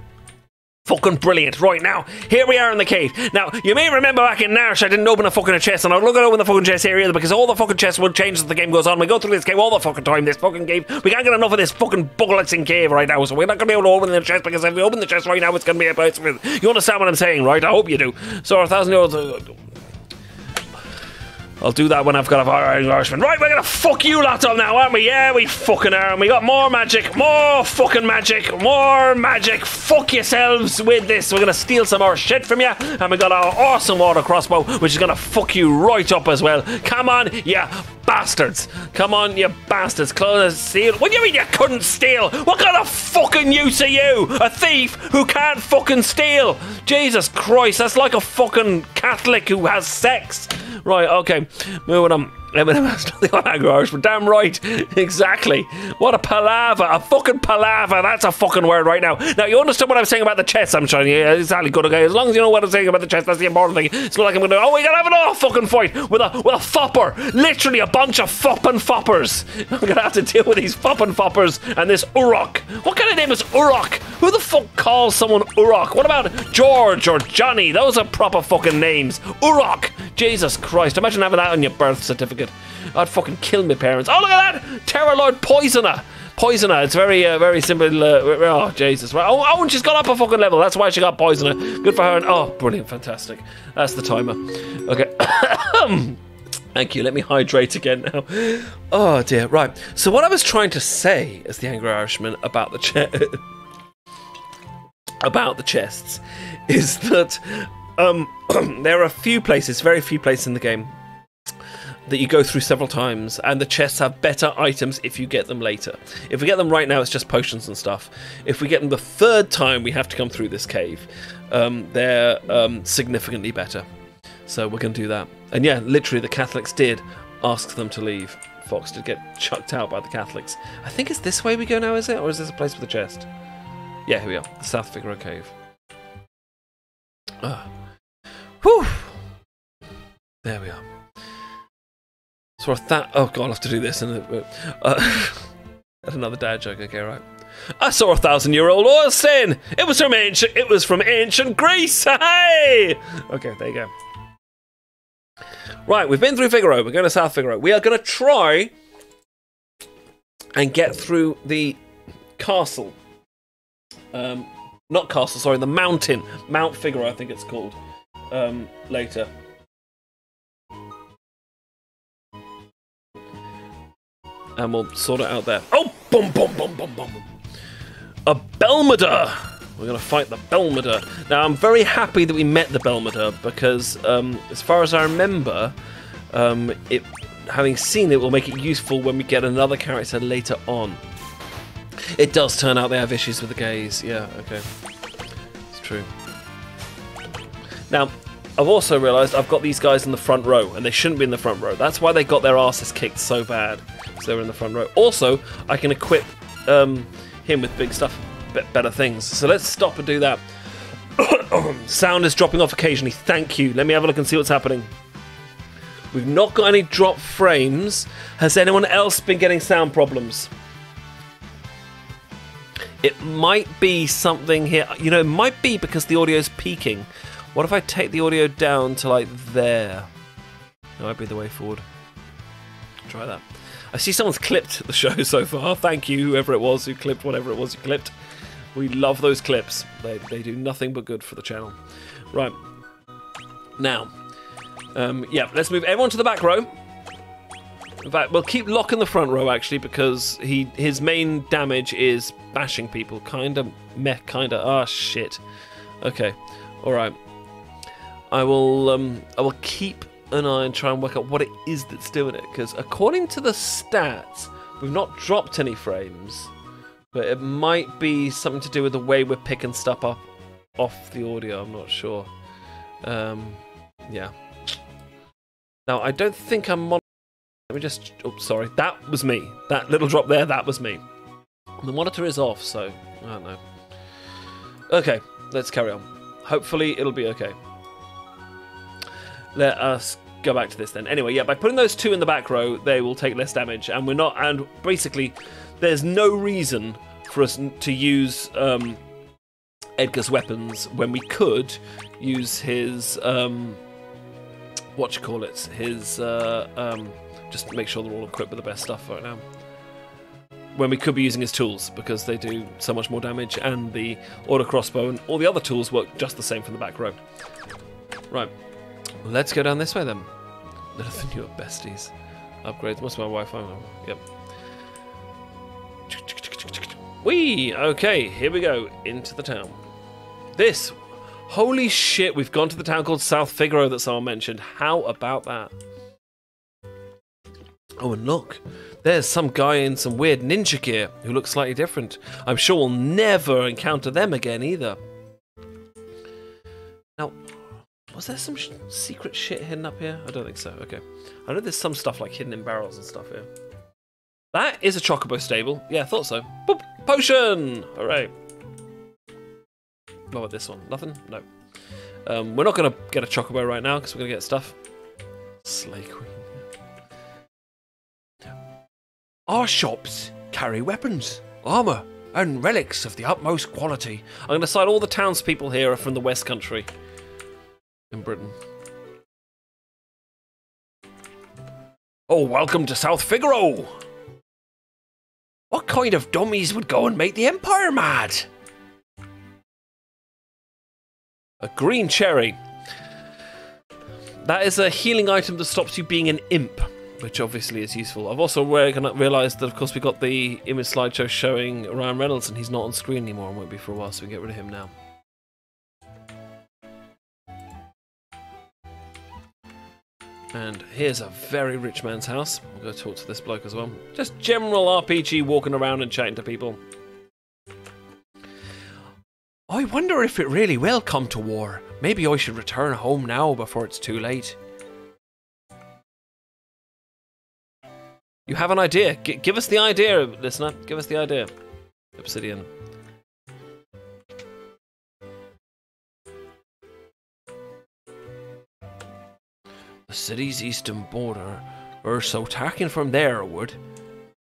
Fucking brilliant. Right, now, here we are in the cave. Now, you may remember back in Nash, I didn't open a fucking chest, and I'm not going to open the fucking chest here either, because all the fucking chests will change as the game goes on. We go through this cave all the fucking time, this fucking cave. We can't get enough of this fucking bullets cave right now, so we're not going to be able to open the chest, because if we open the chest right now, it's going to be about... You understand what I'm saying, right? I hope you do. So, 1,000 euros... I'll do that when I've got a firing Irishman. Right, we're gonna fuck you lot up now, aren't we? Yeah, we fucking are. And we got more magic, more fucking magic, more magic. Fuck yourselves with this. We're gonna steal some more shit from you. And we got our awesome water crossbow, which is gonna fuck you right up as well. Come on, yeah. Bastards. Come on, you bastards. Close steal. What do you mean you couldn't steal? What kind of fucking use are you? A thief who can't fucking steal? Jesus Christ, that's like a fucking Catholic who has sex. Right, okay. Moving on. Damn right. Exactly. What a palaver. A fucking palaver. That's a fucking word right now. Now, you understand what I'm saying about the chest? I'm trying to... Yeah, exactly. Good, okay. As long as you know what I'm saying about the chest, that's the important thing. It's not like I'm going to... Oh, we got to have an all fucking fight with a fopper. Literally a bunch of fopping foppers. I'm going to have to deal with these fopping foppers and this Urok. What kind of name is Urok? Who the fuck calls someone Urok? What about George or Johnny? Those are proper fucking names. Urok. Jesus Christ. Imagine having that on your birth certificate. I'd fucking kill my parents. Oh, look at that! Terror Lord Poisoner. Poisoner. It's very, very simple. Oh, Jesus. Right. Oh, and she's got up a fucking level. That's why she got Poisoner. Good for her. And, oh, brilliant. Fantastic. That's the timer. Okay. Thank you. Let me hydrate again now. Oh, dear. Right. So what I was trying to say, as the Angry Irishman, about the about the chests, is that there are a few places, very few places in the game, that you go through several times, and the chests have better items if you get them later. If we get them right now, it's just potions and stuff. If we get them the third time we have to come through this cave, they're significantly better. So we're going to do that. And yeah, literally the Catholics did ask them to leave. Fox did get chucked out by the Catholics. I think it's this way we go now, is it? Or is this a place with a chest? Yeah, here we are. The South Figaro Cave. Whew! There we are. So oh god, I'll have to do this. That's another dad joke. Okay, right. I saw a 1,000-year-old oil stain. It was from ancient Greece. Hey! Okay, there you go. Right, we've been through Figaro. We're going to South Figaro. We are going to try and get through the castle. Not castle, sorry, the mountain. Mount Figaro, I think it's called. Later. And we'll sort it out there. Oh, boom, boom, boom, boom, boom. A Belmeder. We're going to fight the Belmeder. Now, I'm very happy that we met the Belmeder because, as far as I remember, having seen it will make it useful when we get another character later on. It does turn out they have issues with the gaze. Yeah, okay. It's true. Now, I've also realised I've got these guys in the front row, and they shouldn't be in the front row. That's why they got their asses kicked so bad. So they were in the front row. Also, I can equip him with big stuff, better things. So let's stop and do that. Sound is dropping off occasionally. Thank you. Let me have a look and see what's happening. We've not got any drop frames. Has anyone else been getting sound problems? It might be something here. You know, it might be because the audio's peaking. What if I take the audio down to like there? That might be the way forward. Try that. I see someone's clipped the show so far. Thank you, whoever it was who clipped whatever it was you clipped. We love those clips. They do nothing but good for the channel. Right. Now, yeah, let's move everyone to the back row. In fact, we'll keep Locke in the front row, actually, because his main damage is bashing people. Kinda, meh, kinda. Ah, shit. Okay, alright. I will keep an eye and try and work out what it is that's doing it, because according to the stats, we've not dropped any frames, but it might be something to do with the way we're picking stuff up off the audio. I'm not sure. Yeah. Now, I don't think I'm on. Let me just. Oh, sorry. That was me. That little drop there, that was me. The monitor is off, so I don't know. Okay, let's carry on. Hopefully, it'll be okay. Let us go back to this then. Anyway, yeah, by putting those two in the back row, they will take less damage, and we're not. And basically, there's no reason for us to use Edgar's weapons when we could use his his just make sure they're all equipped with the best stuff right now. When we could be using his tools, because they do so much more damage, and the auto crossbow and all the other tools work just the same from the back row. Right, let's go down this way then. None of the newer besties. Upgrades, must be my Wi-Fi. Yep. Whee! Okay, here we go, into the town. This, holy shit, we've gone to the town called South Figaro that someone mentioned. How about that? Oh, and look, there's some guy in some weird ninja gear who looks slightly different. I'm sure we'll never encounter them again either. Now, was there some secret shit hidden up here? I don't think so. Okay. I know there's some stuff like hidden in barrels and stuff here. That is a chocobo stable. Yeah, I thought so. Boop! Potion! Alright. What about this one? Nothing? No. We're not going to get a chocobo right now because we're going to get stuff. Slay Queen. Our shops carry weapons, armour, and relics of the utmost quality. I'm going to decide all the townspeople here are from the West Country. In Britain. Oh, welcome to South Figaro! What kind of dummies would go and make the Empire mad? A green cherry. That is a healing item that stops you being an imp, which obviously is useful. I've also realised that, of course, we got the image slideshow showing Ryan Reynolds, and he's not on screen anymore and won't be for a while, so we get rid of him now. And here's a very rich man's house. We'll go talk to this bloke as well. Just general RPG, walking around and chatting to people. I wonder if it really will come to war. Maybe I should return home now before it's too late. You have an idea. Give us the idea, listener. Give us the idea. Obsidian. The city's eastern border, or so attacking from there would.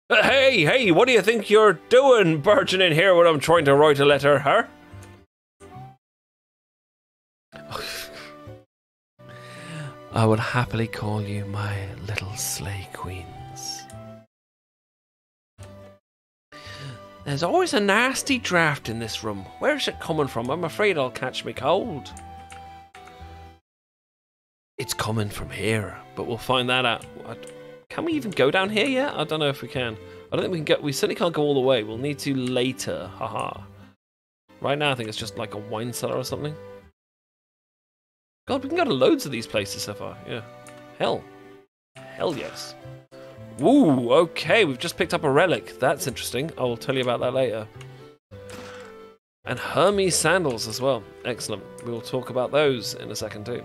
Hey, what do you think you're doing, burgeoning here when I'm trying to write a letter, huh? I would happily call you my little slay queens. There's always a nasty draft in this room. Where's it coming from? I'm afraid I'll catch me cold. It's coming from here, but we'll find that out. Can we even go down here yet? I don't know if we can. I don't think we can go. We certainly can't go all the way. We'll need to later. Haha. Right now, I think it's just like a wine cellar or something. God, we can go to loads of these places so far. Yeah. Hell. Hell yes. Ooh, okay, we've just picked up a relic. That's interesting. I will tell you about that later. And Hermes sandals as well. Excellent. We'll talk about those in a second too.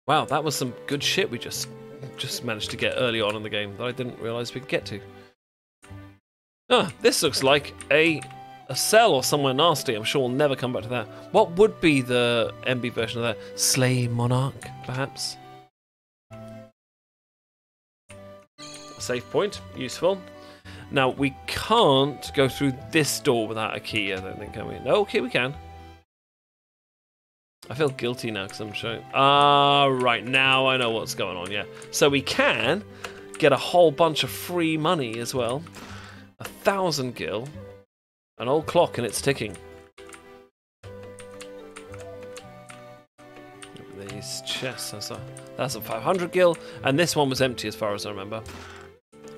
Wow, that was some good shit we just managed to get early on in the game that I didn't realise we could get to. Ah, this looks like a cell or somewhere nasty. I'm sure we'll never come back to that. What would be the MB version of that? Slay Monarch, perhaps? Save point, useful. Now, we can't go through this door without a key, I don't think, can we? No, okay, we can. I feel guilty now because I'm showing. Ah, right, now I know what's going on, yeah. So we can get a whole bunch of free money as well. 1,000 gil. An old clock and it's ticking. These chests, that's a 500 gil. And this one was empty as far as I remember.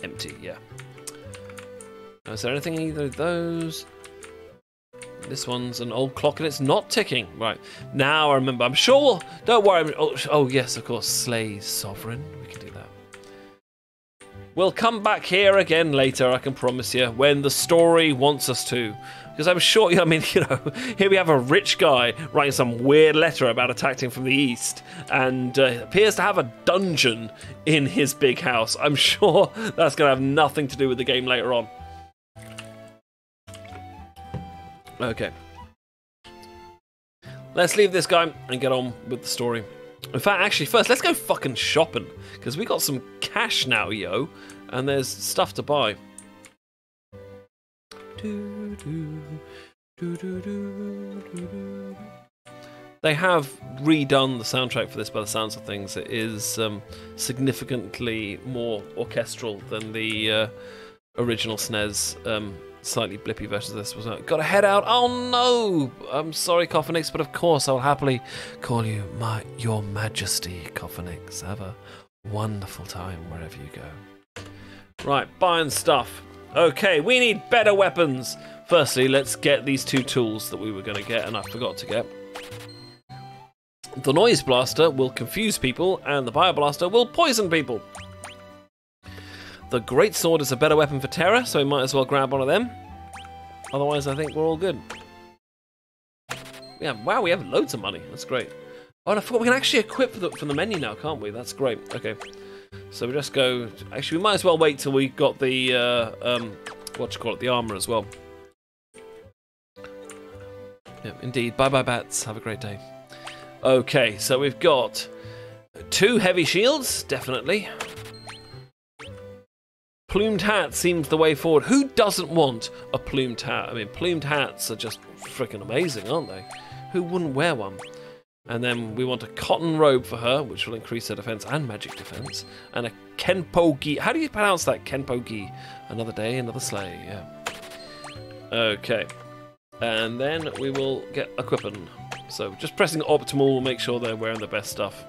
Empty, yeah. Is there anything in either of those? This one's an old clock and it's not ticking. Right, now I remember. I'm sure we'll... Don't worry. Oh, yes, of course. Slay Sovereign. We can do that. We'll come back here again later, I can promise you, when the story wants us to. Because I'm sure, I mean, you know, here we have a rich guy writing some weird letter about attacking from the east and appears to have a dungeon in his big house. I'm sure that's going to have nothing to do with the game later on. Okay. Let's leave this guy and get on with the story. In fact, actually, first, let's go fucking shopping. Because we got some cash now, yo. And there's stuff to buy. They have redone the soundtrack for this by the sounds of things. It is significantly more orchestral than the original SNES slightly blippy versions of this. Was gotta head out. Oh no! I'm sorry, Coffinix, but of course I'll happily call you Your Majesty, Coffinix. Have a wonderful time wherever you go. Right, buying stuff. Okay, we need better weapons. Firstly, let's get these two tools that we were going to get and I forgot to get. The Noise Blaster will confuse people and the Bio Blaster will poison people. The Great Sword is a better weapon for terror, so we might as well grab one of them. Otherwise, I think we're all good. Yeah, wow, we have loads of money. That's great. Oh, and I forgot we can actually equip from the menu now, can't we? That's great. Okay. So we just go... Actually, we might as well wait till we got the... the armor as well. Yeah, indeed. Bye-bye, bats. Have a great day. Okay, so we've got 2 heavy shields, definitely. Plumed hat seems the way forward. Who doesn't want a plumed hat? I mean, plumed hats are just freaking amazing, aren't they? Who wouldn't wear one? And then we want a cotton robe for her, which will increase her defense and magic defense. And a Kenpo Gi. How do you pronounce that? Kenpo Gi. Another day, another sleigh. Yeah. Okay. And then we will get equipping. So just pressing optimal will make sure they're wearing the best stuff.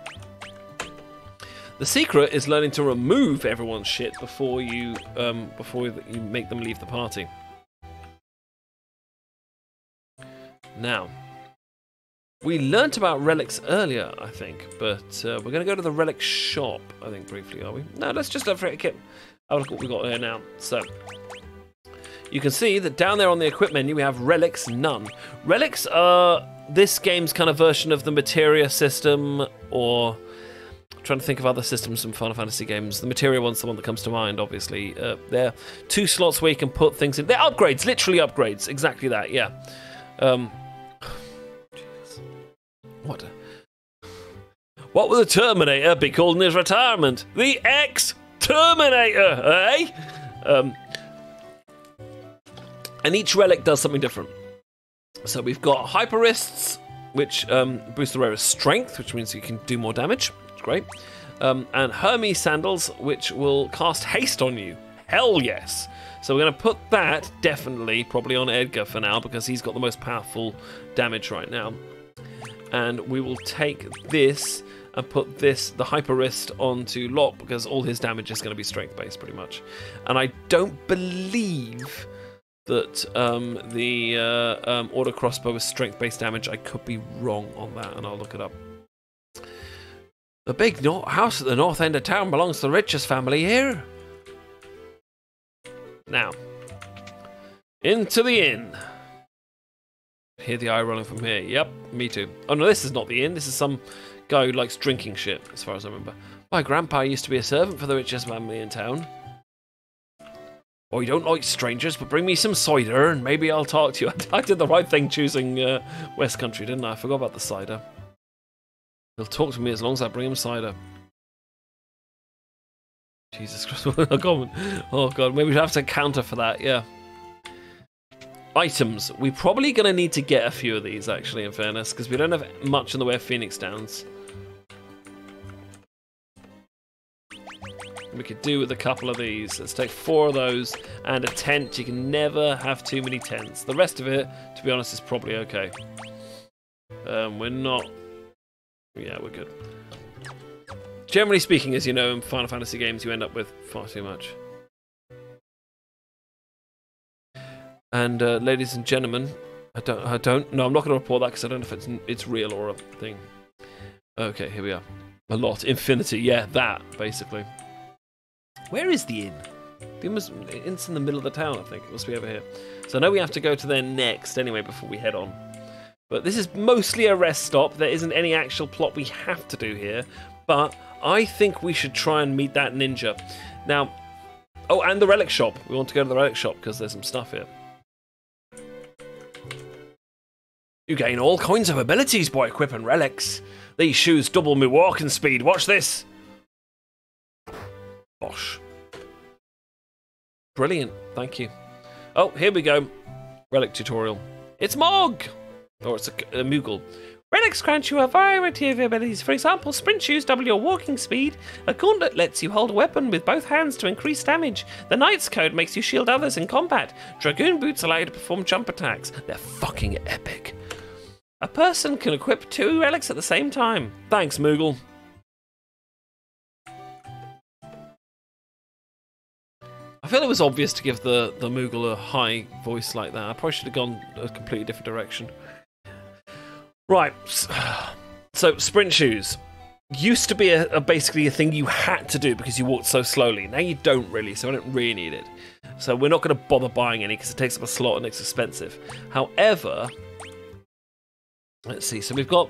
The secret is learning to remove everyone's shit before you make them leave the party. Now, we learnt about relics earlier, I think, but we're going to go to the relic shop, I think, briefly, are we? No, let's just have a look at what we've got here now. So, you can see that down there on the equip menu we have relics, none. Relics are this game's kind of version of the materia system, or... I'm trying to think of other systems from Final Fantasy games. The materia one's the one that comes to mind, obviously. They're 2 slots where you can put things in. They're upgrades, literally upgrades. Exactly that, yeah. What will the Terminator be called in his retirement? The X-Terminator, eh? And each relic does something different. So we've got Hyperists, which boost the rarest strength, which means you can do more damage. It's great. And Hermes Sandals, which will cast haste on you. Hell yes. So we're going to put that, definitely, probably on Edgar for now, because he's got the most powerful damage right now. And we will take this and put this, the Hyperist, onto Locke, because all his damage is going to be strength-based, pretty much. And I don't believe that the auto crossbow is strength-based damage. I could be wrong on that, and I'll look it up. The big house at the north end of town belongs to the richest family here. Now, into the inn. Hear the eye rolling from here. Yep, me too. Oh no, this is not the inn. This is some guy who likes drinking shit, as far as I remember. My grandpa used to be a servant for the richest family in town. Oh, you don't like strangers, but bring me some cider and maybe I'll talk to you. I did the right thing choosing West Country, didn't I? I forgot about the cider. He'll talk to me as long as I bring him cider. Jesus Christ. Oh god, maybe we should have to counter for that, yeah. Items. We're probably going to need to get a few of these, actually, in fairness, because we don't have much in the way of Phoenix Downs. We could do with a couple of these. Let's take 4 of those and a tent. You can never have too many tents. The rest of it, to be honest, is probably okay. We're not... Yeah, we're good. Generally speaking, as you know, in Final Fantasy games, you end up with far too much. And ladies and gentlemen, no, I'm not going to report that because I don't know if it's real or a thing. Okay, here we are. A lot. Infinity. Yeah, that, basically. Where is the inn? The inn's in the middle of the town, I think. It must be over here. So I know we have to go to there next anyway before we head on. But this is mostly a rest stop. There isn't any actual plot we have to do here. But I think we should try and meet that ninja. Now, oh, and the relic shop. We want to go to the relic shop because there's some stuff here. You gain all kinds of abilities by equipping relics. These shoes double my walking speed. Watch this. Bosh. Brilliant, thank you. Oh, here we go. Relic tutorial. It's Mog! Or it's a Moogle. Relics grant you a variety of abilities. For example, sprint shoes double your walking speed. A gauntlet lets you hold a weapon with both hands to increase damage. The Knight's Code makes you shield others in combat. Dragoon boots allow you to perform jump attacks. They're fucking epic. A person can equip 2 relics at the same time. Thanks, Moogle. I feel it was obvious to give the Moogle a high voice like that. I probably should have gone a completely different direction. Right, so sprint shoes. Used to be basically a thing you had to do because you walked so slowly. Now you don't really, so I don't really need it. So we're not going to bother buying any because it takes up a slot and it's expensive. However, let's see, so we've got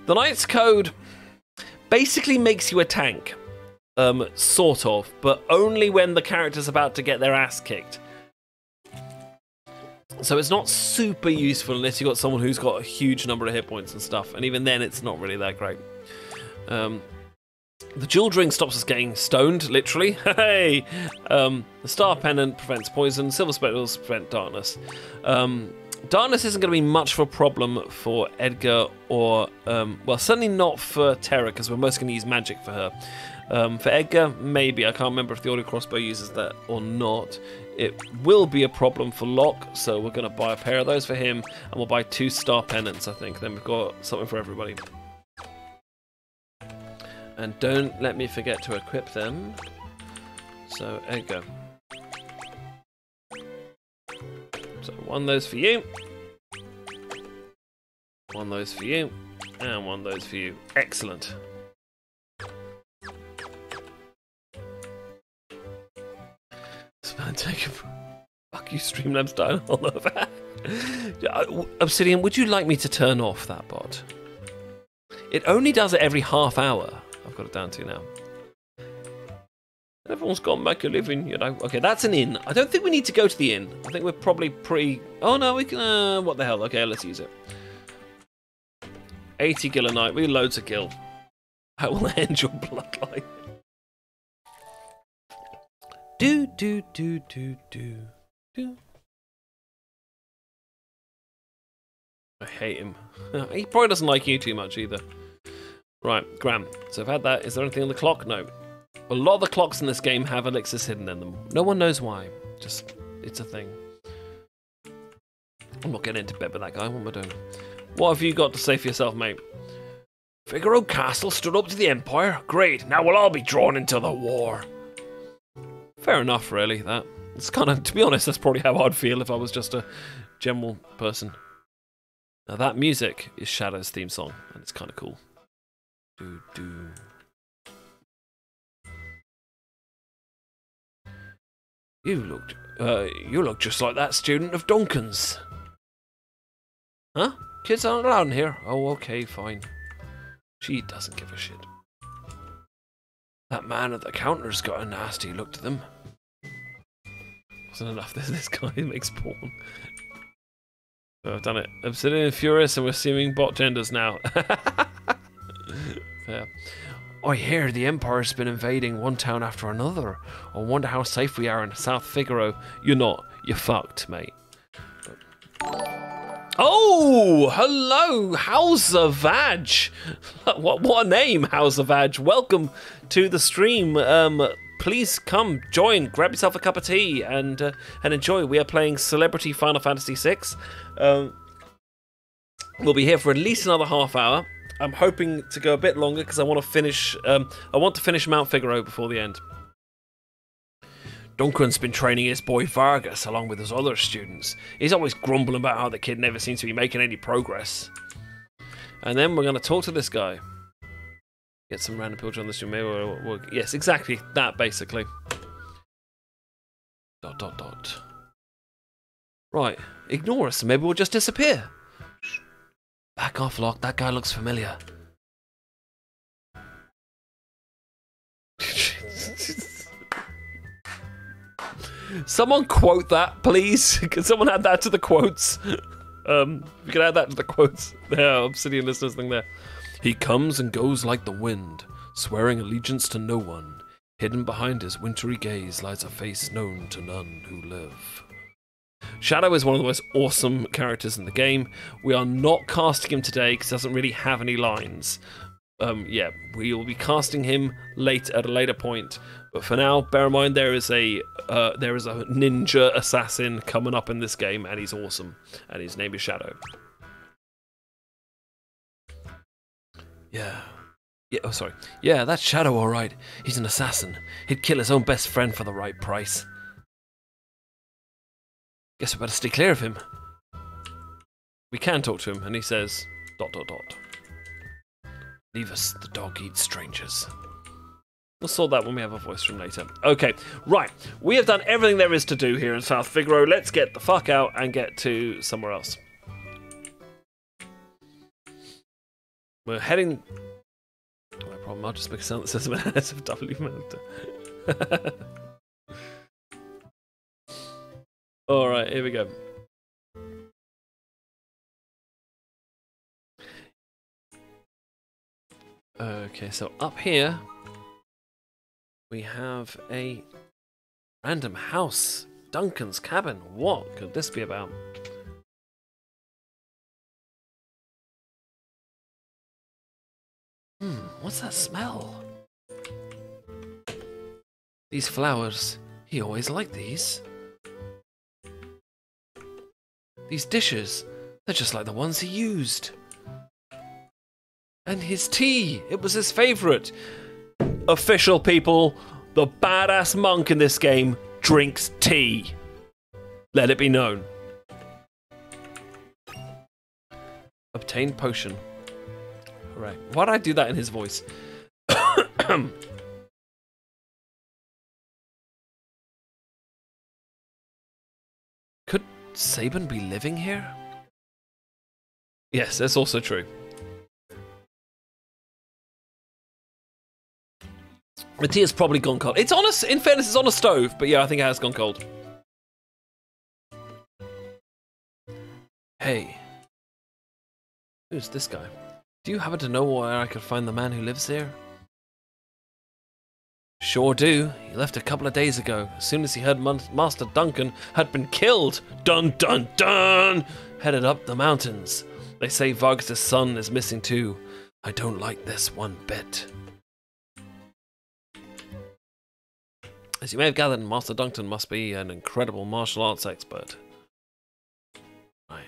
the Knight's Code basically makes you a tank. Sort of, but only when the character's about to get their ass kicked. So it's not super useful unless you've got someone who's got a huge number of hit points and stuff, and even then it's not really that great. The jeweled ring stops us getting stoned, literally. Hey! The star pendant prevents poison, silver spectacles prevent darkness. Darkness isn't going to be much of a problem for Edgar or, well, certainly not for Terra, because we're mostly going to use magic for her. For Edgar, maybe. I can't remember if the audio crossbow uses that or not. It will be a problem for Locke, so we're going to buy a pair of those for him, and we'll buy 2 star pendants, I think. Then we've got something for everybody. And don't let me forget to equip them. So, Edgar. So, 1 of those for you. 1 of those for you. And 1 of those for you. Excellent. Fuck you, Streamlabs down all over. Obsidian, would you like me to turn off that bot? It only does it every half hour. I've got it down to now. Everyone's got to make a living, you know. Okay, that's an inn. I don't think we need to go to the inn. I think we're probably pretty... Oh, no, we can... what the hell? Okay, let's use it. 80 gil a night. We loads of gil. I will end your bloodline. Do. I hate him. He probably doesn't like you too much either. Right, Graham. So I've had that. Is there anything on the clock? No. A lot of the clocks in this game have elixirs hidden in them. No one knows why. Just, it's a thing. I'm not getting into bed with that guy. What am I doing? What have you got to say for yourself, mate? Figaro Castle stood up to the Empire. Great. Now we'll all be drawn into the war. Fair enough, really, that. It's kind of, to be honest, that's probably how I'd feel if I was just a general person. Now that music is Shadow's theme song, and it's kind of cool. Do. You look just like that student of Duncan's. Huh? Kids aren't allowed in here. Oh, okay, fine. She doesn't give a shit. That man at the counter's got a nasty look to them. Wasn't enough. This guy makes porn. Oh, I've done it. Obsidian and Furious, and we're assuming bot genders now. Yeah. I hear the Empire's been invading one town after another. I wonder how safe we are in South Figaro. You're not. You're fucked, mate. Oh, hello, How's a Vag? What a name, How's a Vag? Welcome to the stream. Please come, join, grab yourself a cup of tea, and enjoy. We are playing Celebrity Final Fantasy VI. We'll be here for at least another half hour. I'm hoping to go a bit longer because I want to finish. I want to finish Mount Figaro before the end. Duncan's been training his boy Vargas along with his other students. He's always grumbling about how the kid never seems to be making any progress. And then we're going to talk to this guy. Get some random people on the stream. Maybe yes, exactly that, basically. ... Right, ignore us and maybe we'll just disappear. Back off, Locke. That guy looks familiar. Someone quote that, please. Can someone add that to the quotes? You can add that to the quotes. There, Obsidian listeners thing there. He comes and goes like the wind, swearing allegiance to no one. Hidden behind his wintry gaze lies a face known to none who live. Shadow is one of the most awesome characters in the game. We are not casting him today because he doesn't really have any lines. Yeah, we will be casting him at a later point. But for now, bear in mind there is a ninja assassin coming up in this game, and he's awesome. And his name is Shadow. Yeah. Oh, sorry. Yeah, that's Shadow, all right. He's an assassin. He'd kill his own best friend for the right price. Guess we better stay clear of him. We can talk to him, and he says, ... Leave us, the dog eats strangers. We'll sort that when we have a voice from later. Okay, right. We have done everything there is to do here in South Figaro. Let's get the fuck out and get to somewhere else. We're heading... No problem, I'll just make a sound that says SFW mode. Alright, here we go. Okay, so up here we have a random house. Duncan's cabin. What could this be about? What's that smell? These flowers. He always liked these. These dishes. They're just like the ones he used. And his tea. It was his favourite. Official people, the badass monk in this game drinks tea. Let it be known. Obtain potion. Right. Why did I do that in his voice? Could Sabin be living here? Yes, that's also true. The tea has probably gone cold. It's on a, in fairness, it's on a stove, but yeah, I think it has gone cold. Hey. Who's this guy? Do you happen to know where I could find the man who lives here? Sure do. He left a couple of days ago, as soon as he heard Master Duncan had been killed. Dun dun dun! Headed up the mountains. They say Vargas' son is missing too. I don't like this one bit. As you may have gathered, Master Duncan must be an incredible martial arts expert. Right.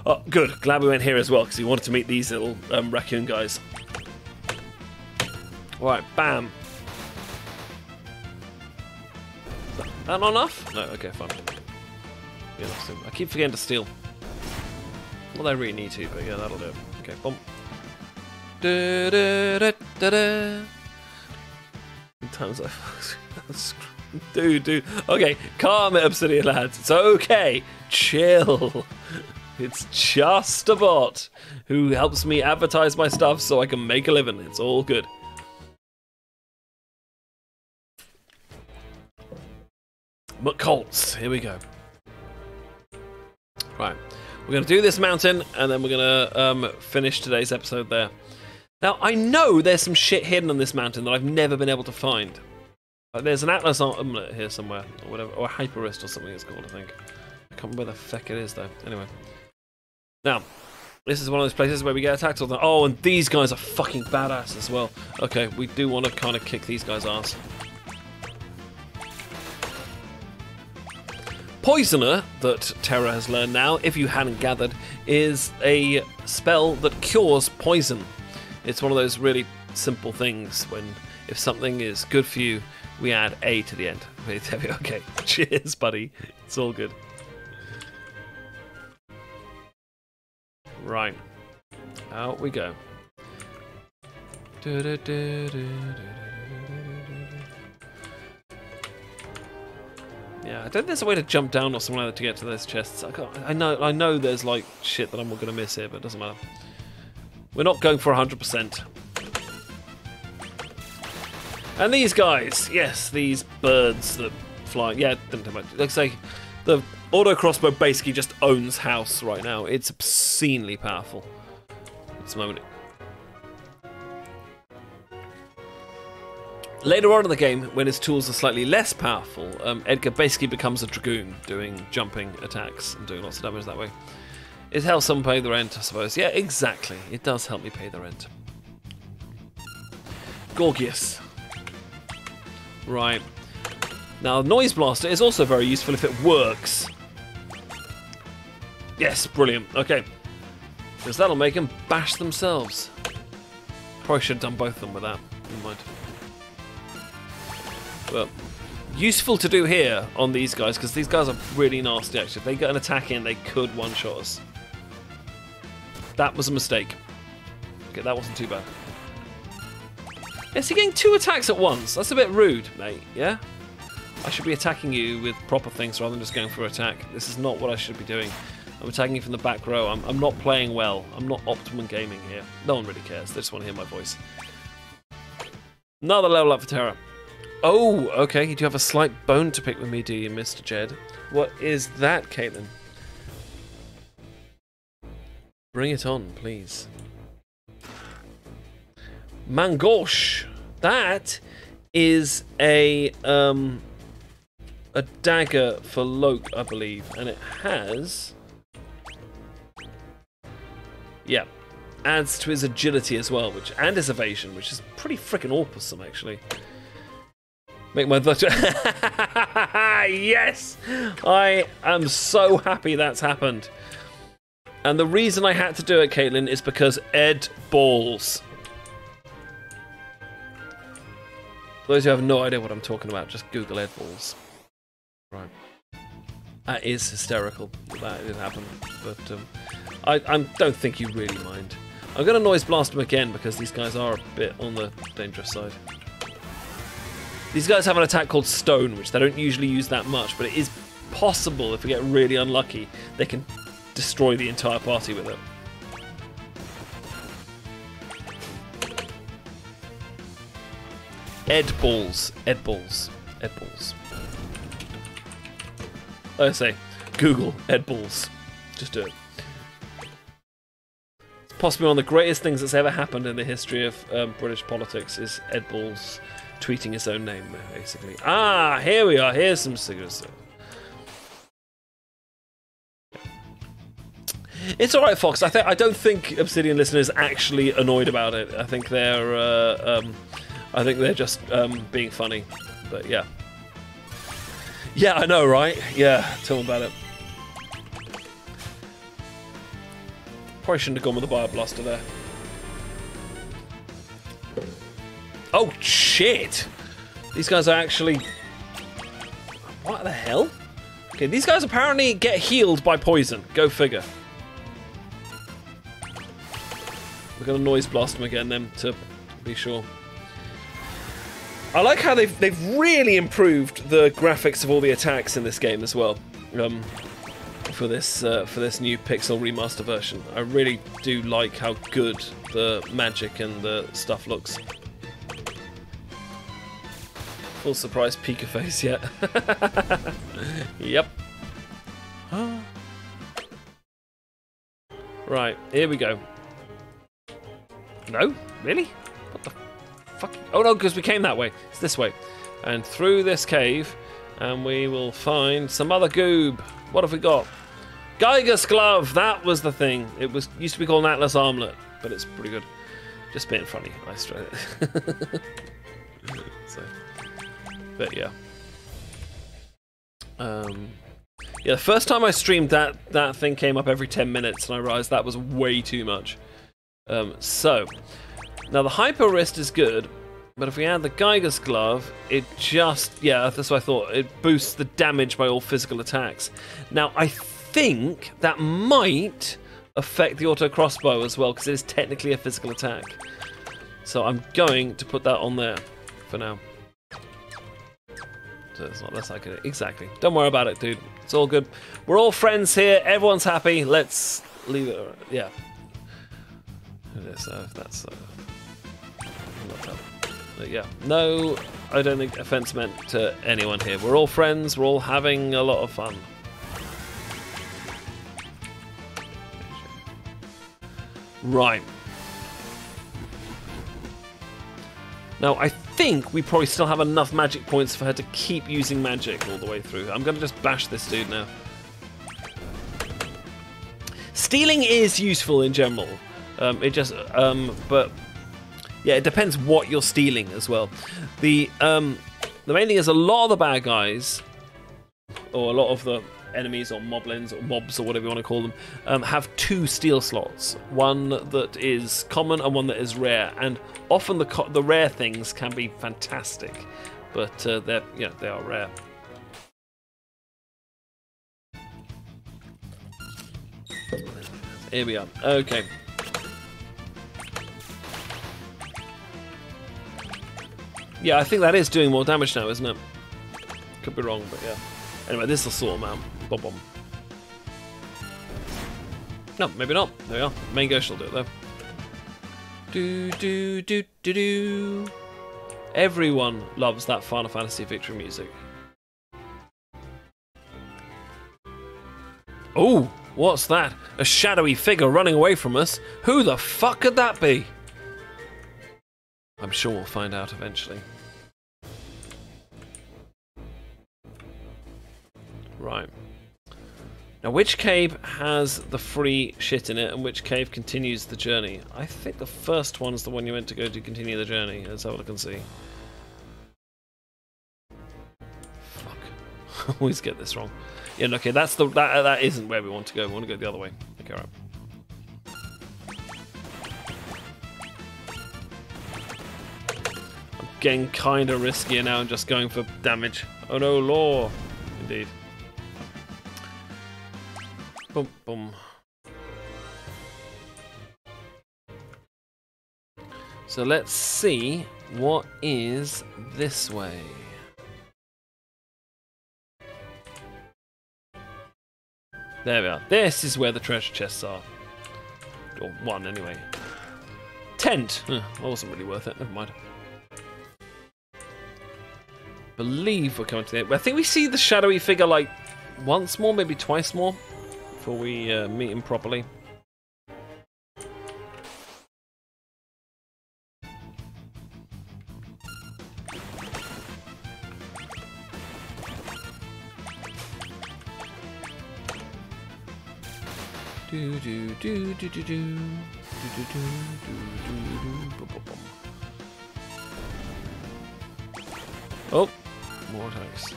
Oh, good. Glad we went here as well, because he wanted to meet these little raccoon guys. Alright, bam. That not enough? No, okay, fine. Yeah, I keep forgetting to steal. Well, I really need to, but yeah, that'll do. Okay, boom. Da, da, da, da, da. times I... Dude. Okay, calm it, Obsidian lads. It's okay. Chill. It's just a bot who helps me advertise my stuff so I can make a living. It's all good. McColts, here we go. Right, we're going to do this mountain, and then we're going to finish today's episode there. Now, I know there's some shit hidden on this mountain that I've never been able to find. There's an Atlas amulet here somewhere, or whatever, or a Hyperwrist or something it's called, I think. I can't remember where the feck it is, though. Anyway. Now, this is one of those places where we get attacked all the time. Oh, and these guys are fucking badass as well. Okay, we do want to kind of kick these guys' ass. Poisoner, that Terra has learned now, if you hadn't gathered, is a spell that cures poison. It's one of those really simple things when, if something is good for you, we add A to the end. Okay, cheers, buddy. It's all good. Right. Out we go. Yeah, I don't think there's a way to jump down or something like that to get to those chests. I know there's like shit that I'm going to miss here, but it doesn't matter. We're not going for 100%. And these guys, yes, these birds that fly. Yeah, don't tell me. Like say, the auto crossbow basically just owns house right now. It's obscenely powerful at this moment. Later on in the game, when his tools are slightly less powerful, Edgar basically becomes a dragoon, doing jumping attacks and doing lots of damage that way. It helps someone pay the rent, I suppose. Yeah, exactly. It does help me pay the rent. Gorgias. Right. Now, Noise Blaster is also very useful if it works. Yes, brilliant. Okay. Because that'll make them bash themselves. Probably should have done both of them with that. Never mind. But useful to do here on these guys, because these guys are really nasty, actually. If they get an attack in, they could one-shot us. That was a mistake. Okay, that wasn't too bad. Yes, you're getting 2 attacks at once. That's a bit rude, mate, yeah? I should be attacking you with proper things rather than just going for an attack. This is not what I should be doing. I'm attacking you from the back row. I'm not playing well. I'm not optimum gaming here. No one really cares. They just want to hear my voice. Another level up for Terra. Oh, okay. You do have a slight bone to pick with me, do you, Mr. Jed? What is that, Caitlin? Bring it on, please. Mangosh. That is a dagger for Loke, I believe, and it has, yeah, adds to his agility as well, and his evasion, which is pretty freaking awesome, actually. Make my yes, I am so happy that's happened, and the reason I had to do it, Caitlin, is because Ed balls. For those who have no idea what I'm talking about, just Google Ed balls. Right. That is hysterical that did happen, but I don't think you really mind. I'm going to noise blast them again because these guys are a bit on the dangerous side. These guys have an attack called Stone, which they don't usually use that much, but it is possible if we get really unlucky, they can destroy the entire party with it. Ed balls. Ed balls. Ed balls. Like I say, Google Ed balls. Just do it. It's possibly one of the greatest things that's ever happened in the history of British politics is Ed balls tweeting his own name, basically. Ah, here we are. Here's some cigarettes. It's all right, Fox. I don't think Obsidian listeners actually annoyed about it. I think they're just being funny. But yeah. Yeah, I know, right? Yeah, tell them about it. Probably shouldn't have gone with the Bioblaster there. Oh, shit! These guys are actually... What the hell? Okay, these guys apparently get healed by poison. Go figure. We're going to noise blast them again then, to be sure. I like how they've really improved the graphics of all the attacks in this game as well. For this new Pixel remaster version, I really do like how good the magic and the stuff looks. Full surprise Pika face yet? Yep. Right, here we go. No? Really? What the fuck? Oh no, because we came that way. It's this way. And through this cave, and we will find some other goob. What have we got? Geiger's glove, that was the thing. It used to be called an Atlas armlet, but it's pretty good. Just being funny, I straight it. So, but yeah. Yeah, the first time I streamed that thing came up every 10 minutes, and I realized that was way too much. So, now the Hyper Wrist is good, but if we add the Geiger's glove, it just, yeah, that's what I thought. It boosts the damage by all physical attacks. Now, I think that might affect the auto crossbow as well, because it is technically a physical attack. So I'm going to put that on there for now. So it's not less like it. Exactly. Don't worry about it, dude. It's all good. We're all friends here. Everyone's happy. Let's leave it. Yeah. So that's. Yeah. No, I don't think offense meant to anyone here. We're all friends. We're all having a lot of fun. Right. Now, I think we probably still have enough magic points for her to keep using magic all the way through. I'm going to just bash this dude now. Stealing is useful in general. But yeah, it depends what you're stealing as well. The main thing is a lot of the bad guys, or a lot of the enemies or moblins or mobs or whatever you want to call them, have two steal slots. One that is common and one that is rare. And often the rare things can be fantastic, but they are rare. Here we are. Okay. Yeah, I think that is doing more damage now, isn't it? Could be wrong, but yeah. Anyway, this will sort them out. Bob bomb. No, maybe not. There we are. Main ghost will do it though. Do do do do do. Everyone loves that Final Fantasy victory music. Oh, what's that? A shadowy figure running away from us. Who the fuck could that be? I'm sure we'll find out eventually. Right. Now, which cave has the free shit in it, and which cave continues the journey? I think the first one's the one you meant to go to continue the journey. Let's have a look and see. Fuck. I always get this wrong. Yeah, okay, that isn't where we want to go. We want to go the other way. Okay, right. I'm getting kind of riskier now and just going for damage. Oh no, law. Indeed. Boom, boom. So let's see what is this way. There we are. This is where the treasure chests are. Or one, anyway. Tent! That wasn't really worth it. Never mind. Believe we're coming to the end. I think we see the shadowy figure like once more, maybe twice more, before we meet him properly. Do do do do do do do do do do do. Oh, more attacks.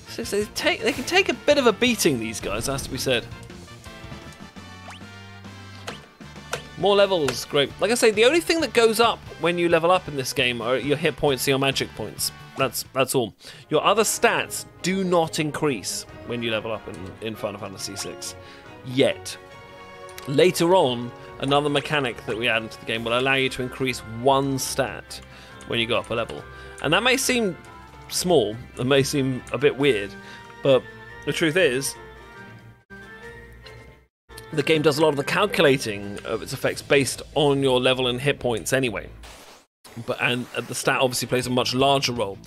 So they can take a bit of a beating, these guys, has to be said. More levels, great. Like I say, the only thing that goes up when you level up in this game are your hit points and your magic points. That's all. Your other stats do not increase when you level up in Final Fantasy VI. Yet. Later on, another mechanic that we add into the game will allow you to increase one stat, when you go up a level. And that may seem small, it may seem a bit weird, but the truth is, the game does a lot of the calculating of its effects based on your level and hit points anyway. And the stat obviously plays a much larger role.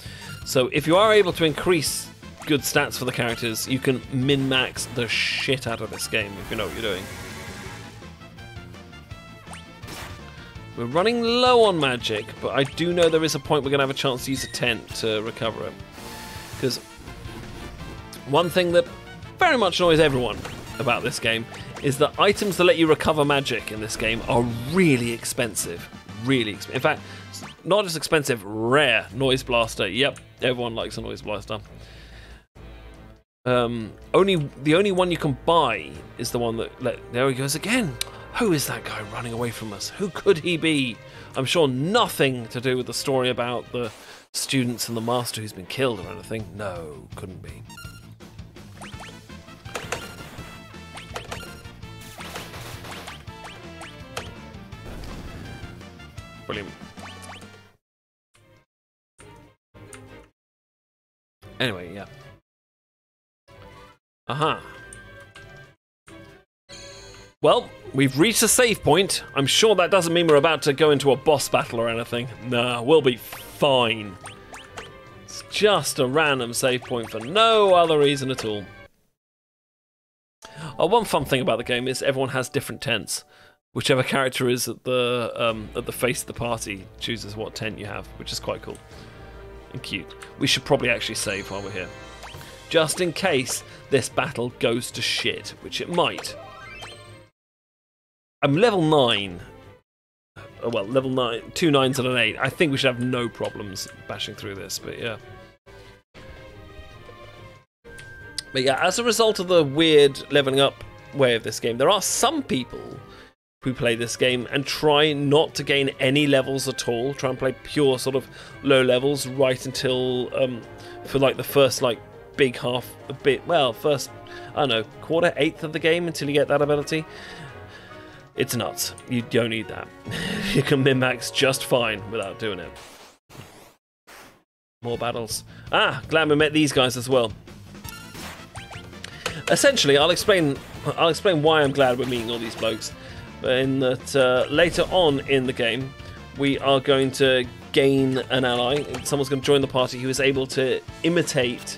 So if you are able to increase good stats for the characters, you can min-max the shit out of this game if you know what you're doing. We're running low on magic, but I do know there is a point we're going to have a chance to use a tent to recover it. Because one thing that very much annoys everyone about this game is that items that let you recover magic in this game are really expensive. Really expensive. In fact, not just expensive, rare. Noise blaster. Yep, everyone likes a noise blaster. The only one you can buy is the one that... There he goes again. Who is that guy running away from us? Who could he be? I'm sure nothing to do with the story about the students and the master who's been killed or anything. No, couldn't be. Brilliant. Anyway, yeah. Aha. Well, we've reached a save point. I'm sure that doesn't mean we're about to go into a boss battle or anything. Nah, we'll be fine. It's just a random save point for no other reason at all. Oh, one fun thing about the game is everyone has different tents. Whichever character is at the face of the party chooses what tent you have, which is quite cool and cute. We should probably actually save while we're here, just in case this battle goes to shit, which it might. I'm level 9. Well, level 9, 2 9s and an 8. I think we should have no problems bashing through this, but yeah. But yeah, as a result of the weird leveling up way of this game, there are some people who play this game and try not to gain any levels at all, try and play pure sort of low levels right until, for like the first like big half, first, I don't know, quarter, eighth of the game until you get that ability. It's nuts. You don't need that. You can min-max just fine without doing it. More battles. Ah, glad we met these guys as well. Essentially, I'll explain why I'm glad we're meeting all these blokes. In that later on in the game, we are going to gain an ally. Someone's going to join the party who is able to imitate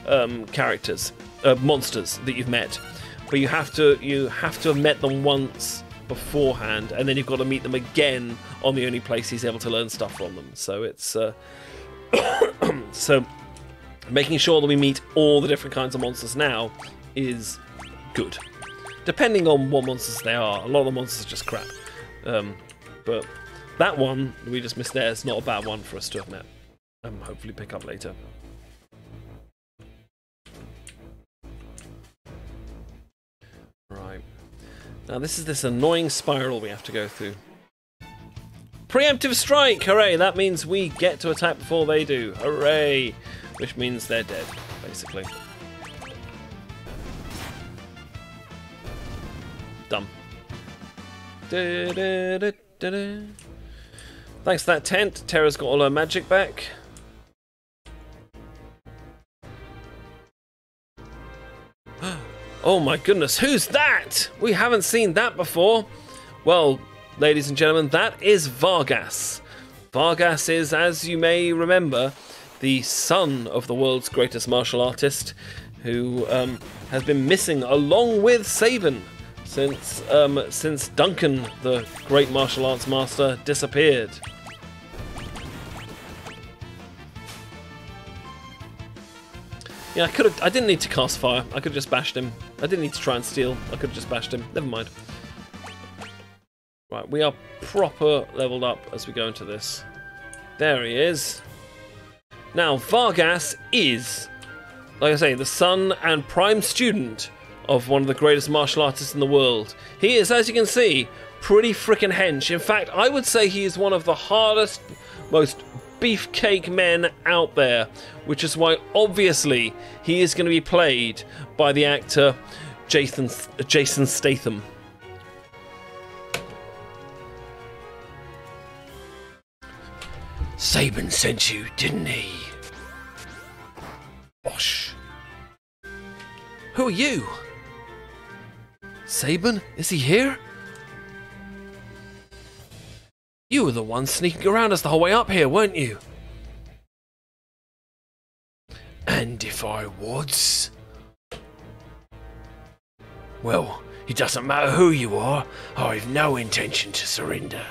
monsters that you've met. But you have to have met them once beforehand, and then you've got to meet them again on the only place he's able to learn stuff from them. So it's so making sure that we meet all the different kinds of monsters now is good. Depending on what monsters they are, a lot of the monsters are just crap. But that one we just missed there is not a bad one for us to have met. Hopefully pick up later. Right. Now this is this annoying spiral we have to go through. Preemptive strike! Hooray! That means we get to attack before they do. Hooray! Which means they're dead, basically. Dumb. Thanks for that tent. Terra's got all her magic back. Oh my goodness, who's that? We haven't seen that before. Well, ladies and gentlemen, that is Vargas. Vargas is, as you may remember, the son of the world's greatest martial artist, who has been missing along with Sabin since Duncan, the great martial arts master, disappeared. Yeah, I didn't need to cast fire. I could have just bashed him. I didn't need to try and steal. I could have just bashed him. Never mind. Right, we are proper leveled up as we go into this. There he is. Now, Vargas is, like I say, the son and prime student of one of the greatest martial artists in the world. He is, as you can see, pretty frickin' hench. In fact, I would say he is one of the hardest, most beefcake men out there, which is why obviously he is going to be played by the actor Jason Statham. Sabin sent you, didn't he? Bosh. Who are you? Sabin? Is he here? You were the one sneaking around us the whole way up here, weren't you? And if I was? Well, it doesn't matter who you are, I've no intention to surrender.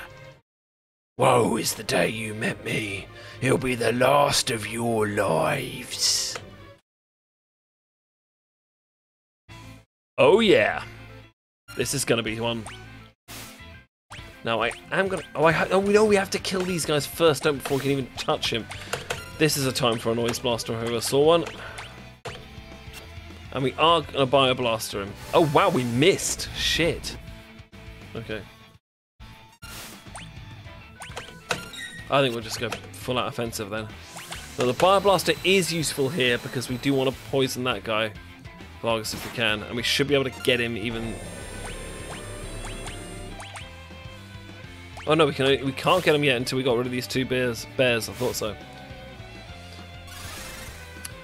Woe is the day you met me. It'll be the last of your lives. Oh yeah. This is gonna be one. Now I am gonna... Oh, we know we have to kill these guys first, don't before we can even touch him. This is a time for a noise blaster if I ever saw one. And we are gonna bioblaster him. Oh wow, we missed. Shit. Okay. I think we'll just go full out offensive then. So the bioblaster is useful here because we do want to poison that guy, Vargas, if we can, and we should be able to get him even. Oh no, we can't get him yet until we got rid of these two bears. I thought so.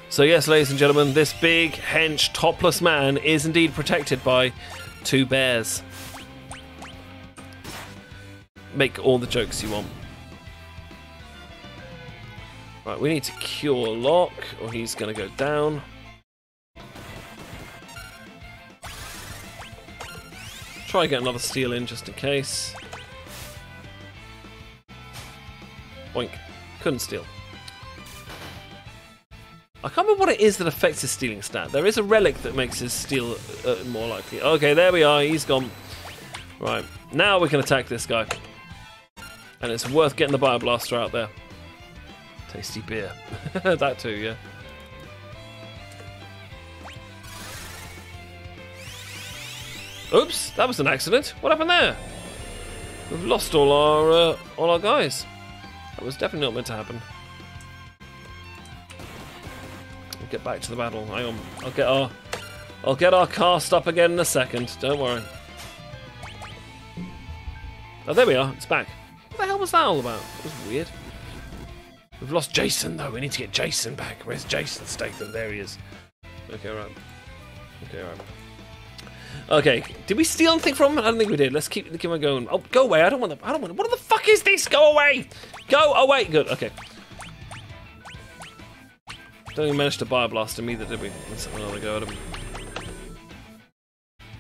So yes, ladies and gentlemen, this big, hench, topless man is indeed protected by two bears. Make all the jokes you want. Right, we need to cure Locke, or he's going to go down. Try and get another steal in just in case. Boink. Couldn't steal. I can't remember what it is that affects his stealing stat. There is a relic that makes his steal more likely. Okay, there we are. He's gone. Right, now we can attack this guy. And it's worth getting the bioblaster out there. Tasty beer. That too, yeah. Oops, that was an accident. What happened there? We've lost all our guys. That was definitely not meant to happen. We'll get back to the battle. Hang on. I'll get our cast up again in a second. Don't worry. Oh, there we are. It's back. What the hell was that all about? That was weird. We've lost Jason, though. We need to get Jason back. Where's Jason Statham? There he is. Okay, right. Okay, right. Okay, did we steal anything from him? I don't think we did. Let's keep on going. Oh, go away. I don't want them. What the fuck is this? Go away. Go away. Good, okay. Don't even manage to bioblast him either, did we? Let's have another go at him.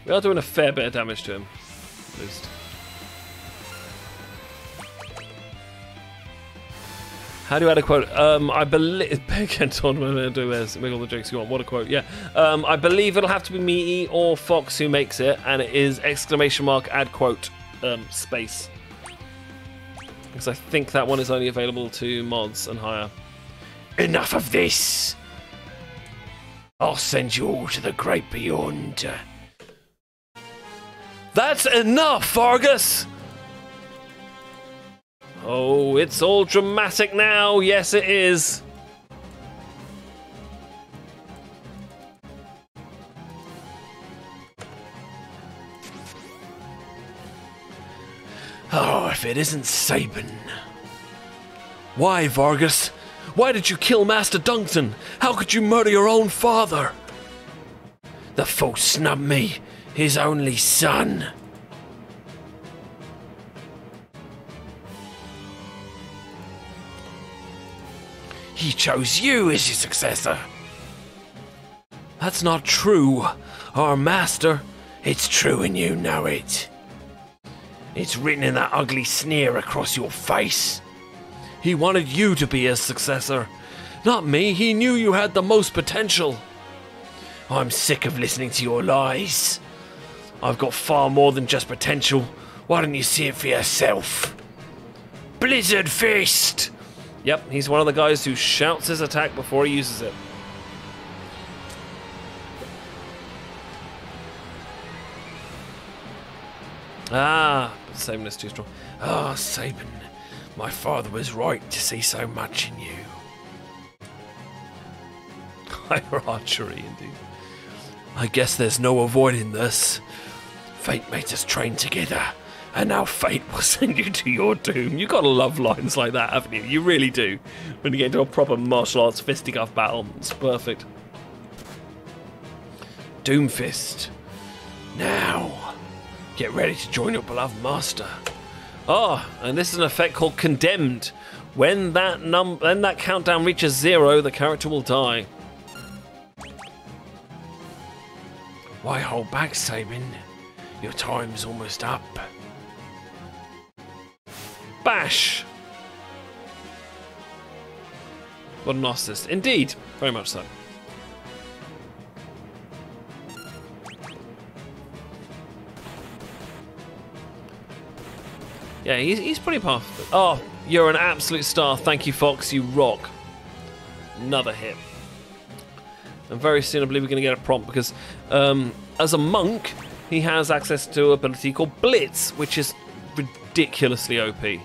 We are doing a fair bit of damage to him, at least. How do you add a quote? I believe... Again, Tom, I'm going to do this. Make all the jokes you want. What a quote, yeah. I believe it'll have to be me or Fox who makes it, and it is ! Add quote, space. Because I think that one is only available to mods and higher. Enough of this! I'll send you all to the great beyond. That's enough, Vargas! Oh, it's all dramatic now. Yes, it is. Oh, if it isn't Sabin. Why, Vargas? Why did you kill Master Duncton? How could you murder your own father? The fool snubbed me, his only son. He chose you as his successor. That's not true, our master. It's true and you know it. It's written in that ugly sneer across your face. He wanted you to be his successor, not me. He knew you had the most potential. I'm sick of listening to your lies. I've got far more than just potential. Why don't you see it for yourself? Blizzard Fist! Yep, he's one of the guys who shouts his attack before he uses it. Ah, but Sabin is too strong. Ah, Sabin, my father was right to see so much in you. Higher archery, indeed. I guess there's no avoiding this. Fate made us train together, And now fate will send you to your doom. You gotta love lines like that, haven't you? You really do. When you get into a proper martial arts fisticuff battle, it's perfect. Doomfist. Now, get ready to join your beloved master. Oh, and this is an effect called Condemned. When that countdown reaches 0, the character will die. Why hold back, Sabin? Your time's almost up. Bash! What an assist. Indeed, very much so. Yeah, he's pretty powerful. Oh, you're an absolute star. Thank you, Fox. You rock. Another hit. And very soon I believe we're going to get a prompt because as a monk, he has access to an ability called Blitz, which is ridiculously OP. In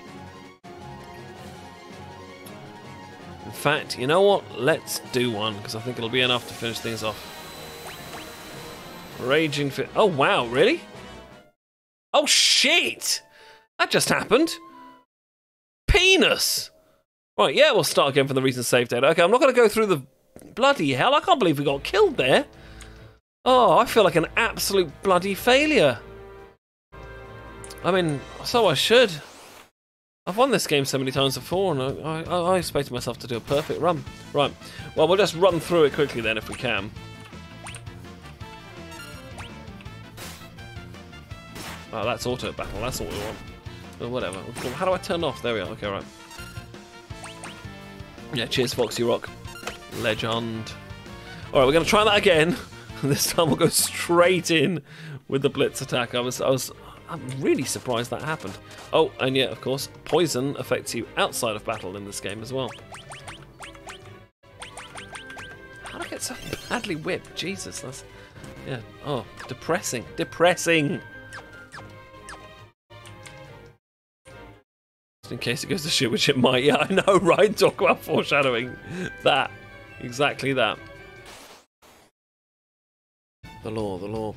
fact, you know what? Let's do one because I think it'll be enough to finish things off. Raging Fit. Oh, wow, really? Oh, shit! That just happened. Penis! Right, yeah, we'll start again from the recent save data. Okay, I'm not going to go through the... Bloody hell, I can't believe we got killed there. Oh, I feel like an absolute bloody failure. I mean, so I should. I've won this game so many times before, and I expected myself to do a perfect run. Right, well, we'll just run through it quickly then if we can. Oh, that's auto battle, that's what we want. Or whatever. How do I turn off? There we are, okay, right. Yeah, cheers, Foxy Rock. Legend. Alright, we're going to try that again. This time we'll go straight in with the Blitz attack. I'm really surprised that happened. Oh, and yeah, of course, poison affects you outside of battle in this game as well. How did I get so badly whipped? Jesus, that's... Yeah, oh, depressing. Depressing! Just in case it goes to shit, which it might. Yeah, I know, right? Talk about foreshadowing. That. Exactly that. The law, the law.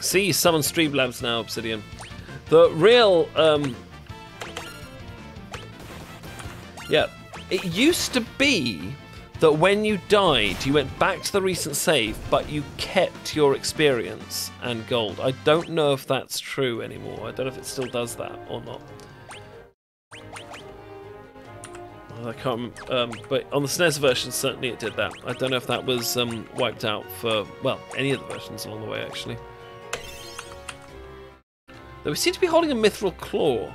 See, summon Streamlabs now, Obsidian. The real, yeah, it used to be that when you died, you went back to the recent save, but you kept your experience and gold. I don't know if that's true anymore. I don't know if it still does that or not. I can't, but on the SNES version, certainly it did that. I don't know if that was wiped out for, well, any of the versions along the way, actually. Though we seem to be holding a Mithril Claw.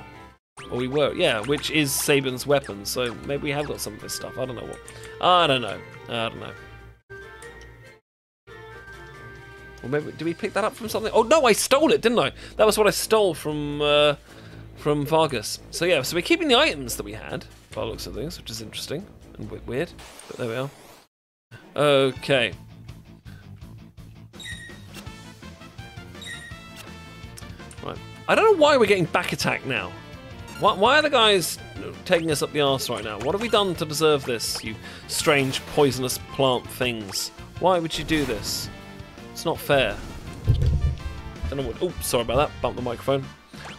Or we were, yeah, which is Sabin's weapon, so maybe we have got some of this stuff. I don't know what. I don't know. I don't know. Or maybe, did we pick that up from something? Oh, no, I stole it, didn't I? That was what I stole from Vargas. So, yeah, so we're keeping the items that we had. By the looks of things, which is interesting and weird, but there we are. Okay. Right. I don't know why we're getting back attack now. Why are the guys taking us up the arse right now? What have we done to deserve this, you strange poisonous plant things? Why would you do this? It's not fair. Don't know what. Oops, sorry about that. Bumped the microphone.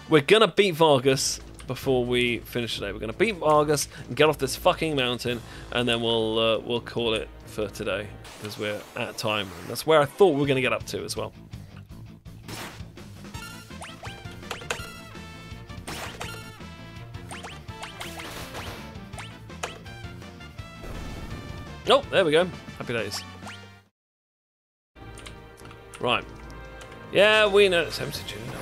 We're gonna beat Vargas before we finish today. We're going to beat Vargas and get off this fucking mountain, and then we'll call it for today because we're at time. And that's where I thought we were going to get up to as well. Oh, there we go. Happy days. Right. Yeah, we know.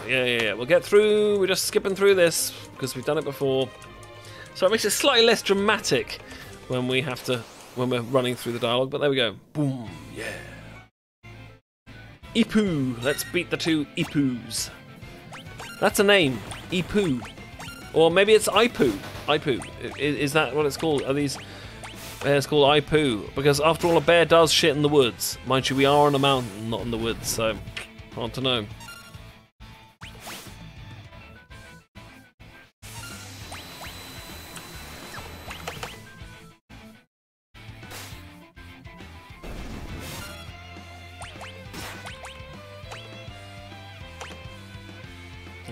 Yeah. We'll get through. We're just skipping through this because we've done it before. So it makes it slightly less dramatic when we're running through the dialogue. But there we go. Boom. Yeah. Ipu. Let's beat the two Ipus. That's a name. Ipu. Or maybe it's Ipu. Ipu. Is that what it's called? Are these... It's called Ipu. Because after all, a bear does shit in the woods. Mind you, we are on a mountain, not in the woods. So... hard to know.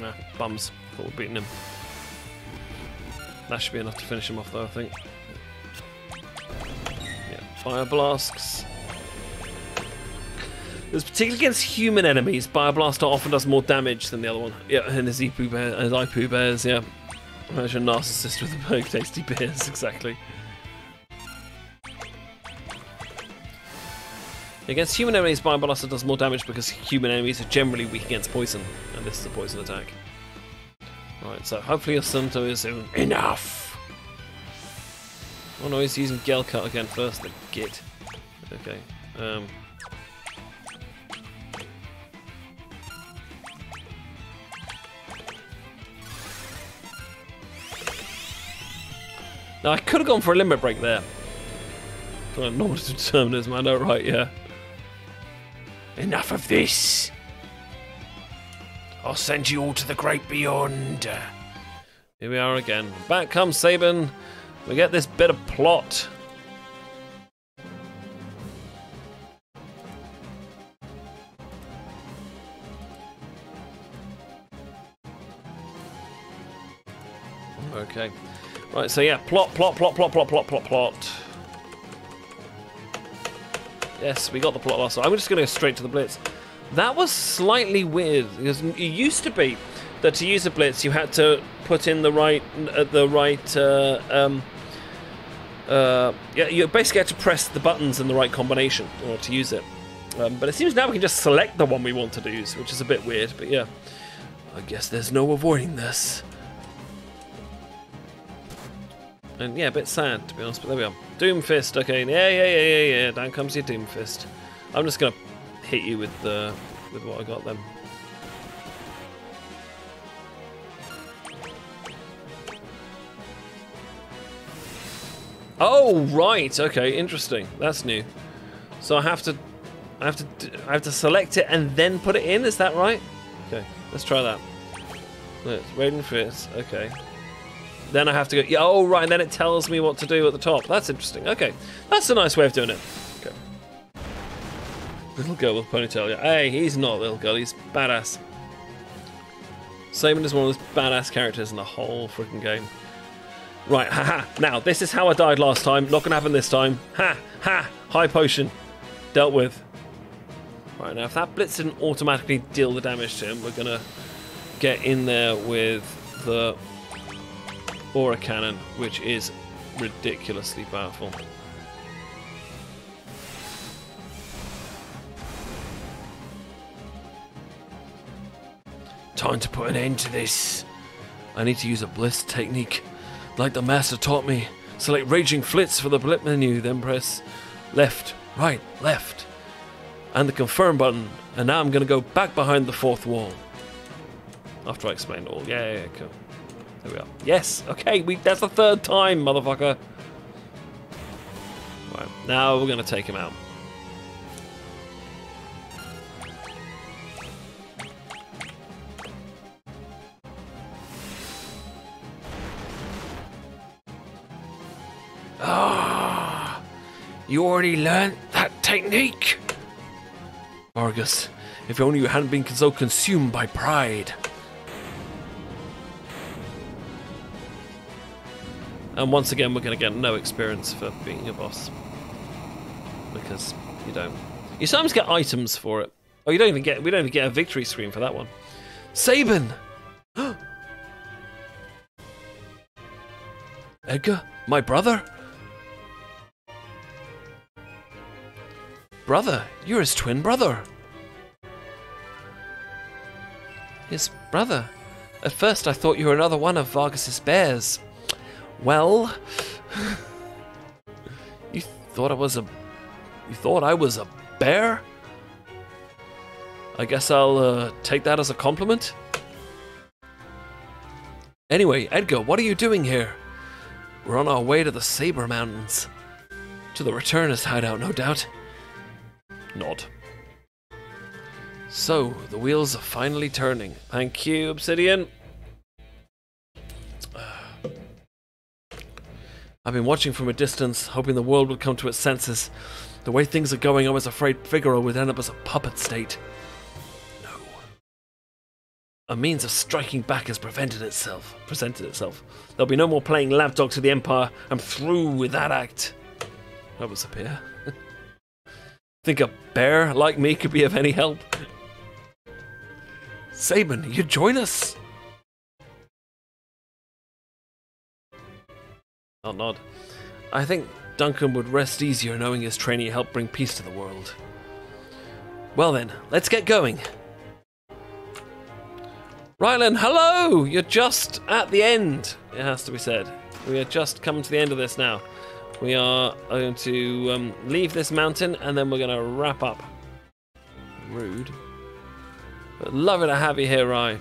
Nah, bums. Thought we're beating him. That should be enough to finish him off, though, I think. Yeah, fire blasts. There's particularly against human enemies, Fire Blaster often does more damage than the other one. Yeah, and his Ipu bears, yeah. Imagine a narcissist with the big tasty beers, exactly. Against human enemies, Fire Blaster does more damage because human enemies are generally weak against poison, and this is a poison attack. Right, so hopefully Asunto is enough. Oh no, he's using Gale Cut again first, the git. Okay, now I could have gone for a limit break there. I'm not to determinism, I know, right, yeah. Enough of this. I'll send you all to the great beyond. Here we are again. Back comes Sabin. We get this bit of plot. Okay. Right, so yeah, plot. Yes, we got the plot last time. I'm just going to go straight to the blitz. That was slightly weird because it used to be that to use a blitz you had to put in the right, yeah, you basically had to press the buttons in the right combination in order to use it. But it seems now we can just select the one we want to use, which is a bit weird. But yeah, I guess there's no avoiding this. And yeah, a bit sad to be honest, but there we are. Doom Fist, okay, yeah. Down comes your Doom Fist. I'm just gonna hit you with what I got then. Oh right, okay, interesting. That's new. So I have to select it and then put it in. Is that right? Okay, let's try that. Let's Raiden Fist. Okay. Then I have to go. Yeah, oh right, and then it tells me what to do at the top. That's interesting. Okay, that's a nice way of doing it. Okay. Little girl with ponytail. Yeah. Hey, he's not a little girl. He's badass. Sabin is one of those badass characters in the whole freaking game. Right, haha. Now this is how I died last time. Not gonna happen this time. Ha ha. High potion. Dealt with. Right, now if that blitz didn't automatically deal the damage to him, we're gonna get in there with the Aura Cannon, which is ridiculously powerful. Time to put an end to this. I need to use a blitz technique, like the master taught me. Select Raging Flits for the blip menu, then press left, right, left, and the confirm button. And now I'm going to go back behind the fourth wall. After I explain it all. Yeah, cool. There we are. Yes, okay, that's the third time, motherfucker. Right, now we're going to take him out. Ah, you already learned that technique? Vargas, if only you hadn't been so consumed by pride. And once again, we're going to get no experience for being a boss. Because you don't. You sometimes get items for it. Oh, we don't even get a victory screen for that one. Sabin! Edgar? My brother? Brother? You're his twin brother. His brother? At first I thought you were another one of Vargas's bears. Well, you thought I was a bear? I guess I'll take that as a compliment. Anyway, Edgar, what are you doing here? We're on our way to the Saber Mountains. To the Returnist hideout, no doubt. Nod. So, the wheels are finally turning. Thank you, Obsidian. I've been watching from a distance, hoping the world would come to its senses. The way things are going, I was afraid Figaro would end up as a puppet state. No. a means of striking back has presented itself. There'll be no more playing lapdog to the Empire. I'm through with that act. That was a bear. Think a bear like me could be of any help? Sabin, you join us? I'll nod. I think Duncan would rest easier knowing his trainee helped bring peace to the world. Well then, let's get going. Rylan, hello! You're just at the end, it has to be said. We are just coming to the end of this now. We are going to leave this mountain and then we're going to wrap up. Rude. But lovely to have you here, Rye.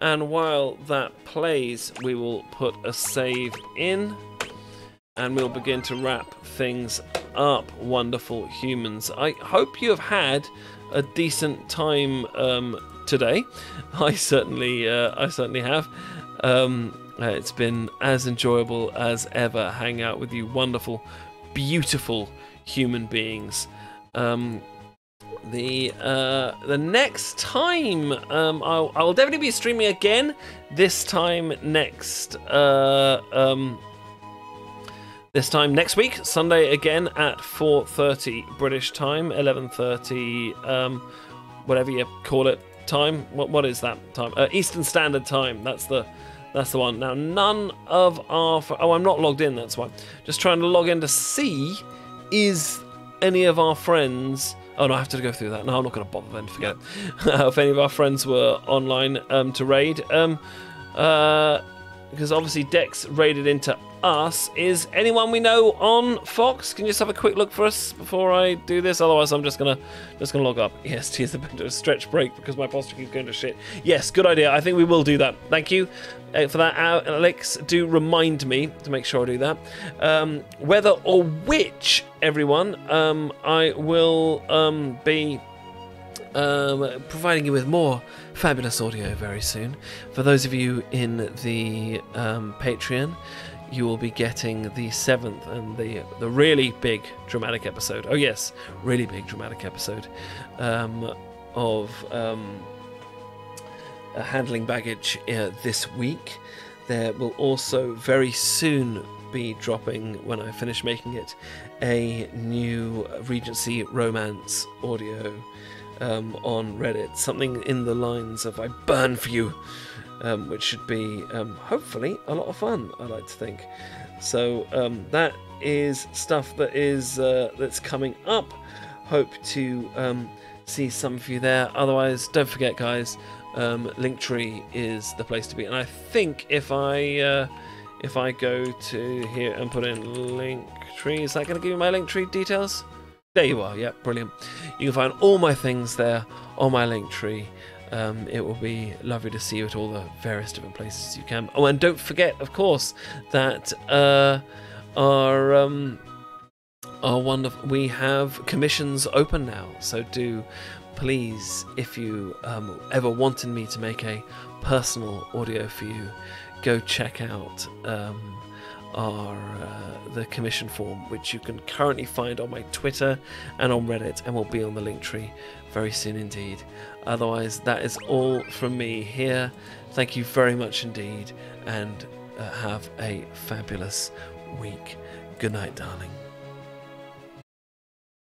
And while that plays, we will put a save in. And we'll begin to wrap things up, wonderful humans. I hope you have had a decent time today. I certainly have. It's been as enjoyable as ever hanging out with you wonderful, beautiful human beings. The next time I will definitely be streaming again. This time next. This time next week, Sunday again at 4:30 British time, 11:30, whatever you call it, time. What is that time? Eastern Standard Time. That's the one. Now, none of our... Oh, I'm not logged in, that's why. Just trying to log in to see, is any of our friends... Oh, no, I have to go through that. No, I'm not going to bother then, forget it. If any of our friends were online to raid. Because obviously Dex raided into us. Is anyone we know on Fox? Can you just have a quick look for us before I do this? Otherwise, I'm just gonna log up. Yes, here's a bit of a stretch break because my posture keeps going to shit. Yes, good idea. I think we will do that. Thank you for that, Alex. Do remind me to make sure I do that. Whether or which, everyone, I will be providing you with more fabulous audio very soon. For those of you in the Patreon, you will be getting the 7th and the really big dramatic episode. Oh yes, really big dramatic episode of handling baggage this week. There will also very soon be dropping, when I finish making it, a new Regency romance audio on Reddit, something in the lines of "I burn for you," which should be hopefully a lot of fun, I like to think. So that is stuff that is that's coming up. Hope to see some of you there. Otherwise, don't forget, guys, Linktree is the place to be. And I think if I go to here and put in Linktree, is that going to give you my Linktree details? There you are, yeah, brilliant. You can find all my things there on my Linktree. It will be lovely to see you at all the various different places you can. Oh, and don't forget, of course, that our wonderful, we have commissions open now. So do please, if you ever wanted me to make a personal audio for you, go check out the commission form, which you can currently find on my Twitter and on Reddit, and will be on the Linktree very soon indeed. Otherwise, that is all from me here. Thank you very much indeed, and have a fabulous week. Good night, darling.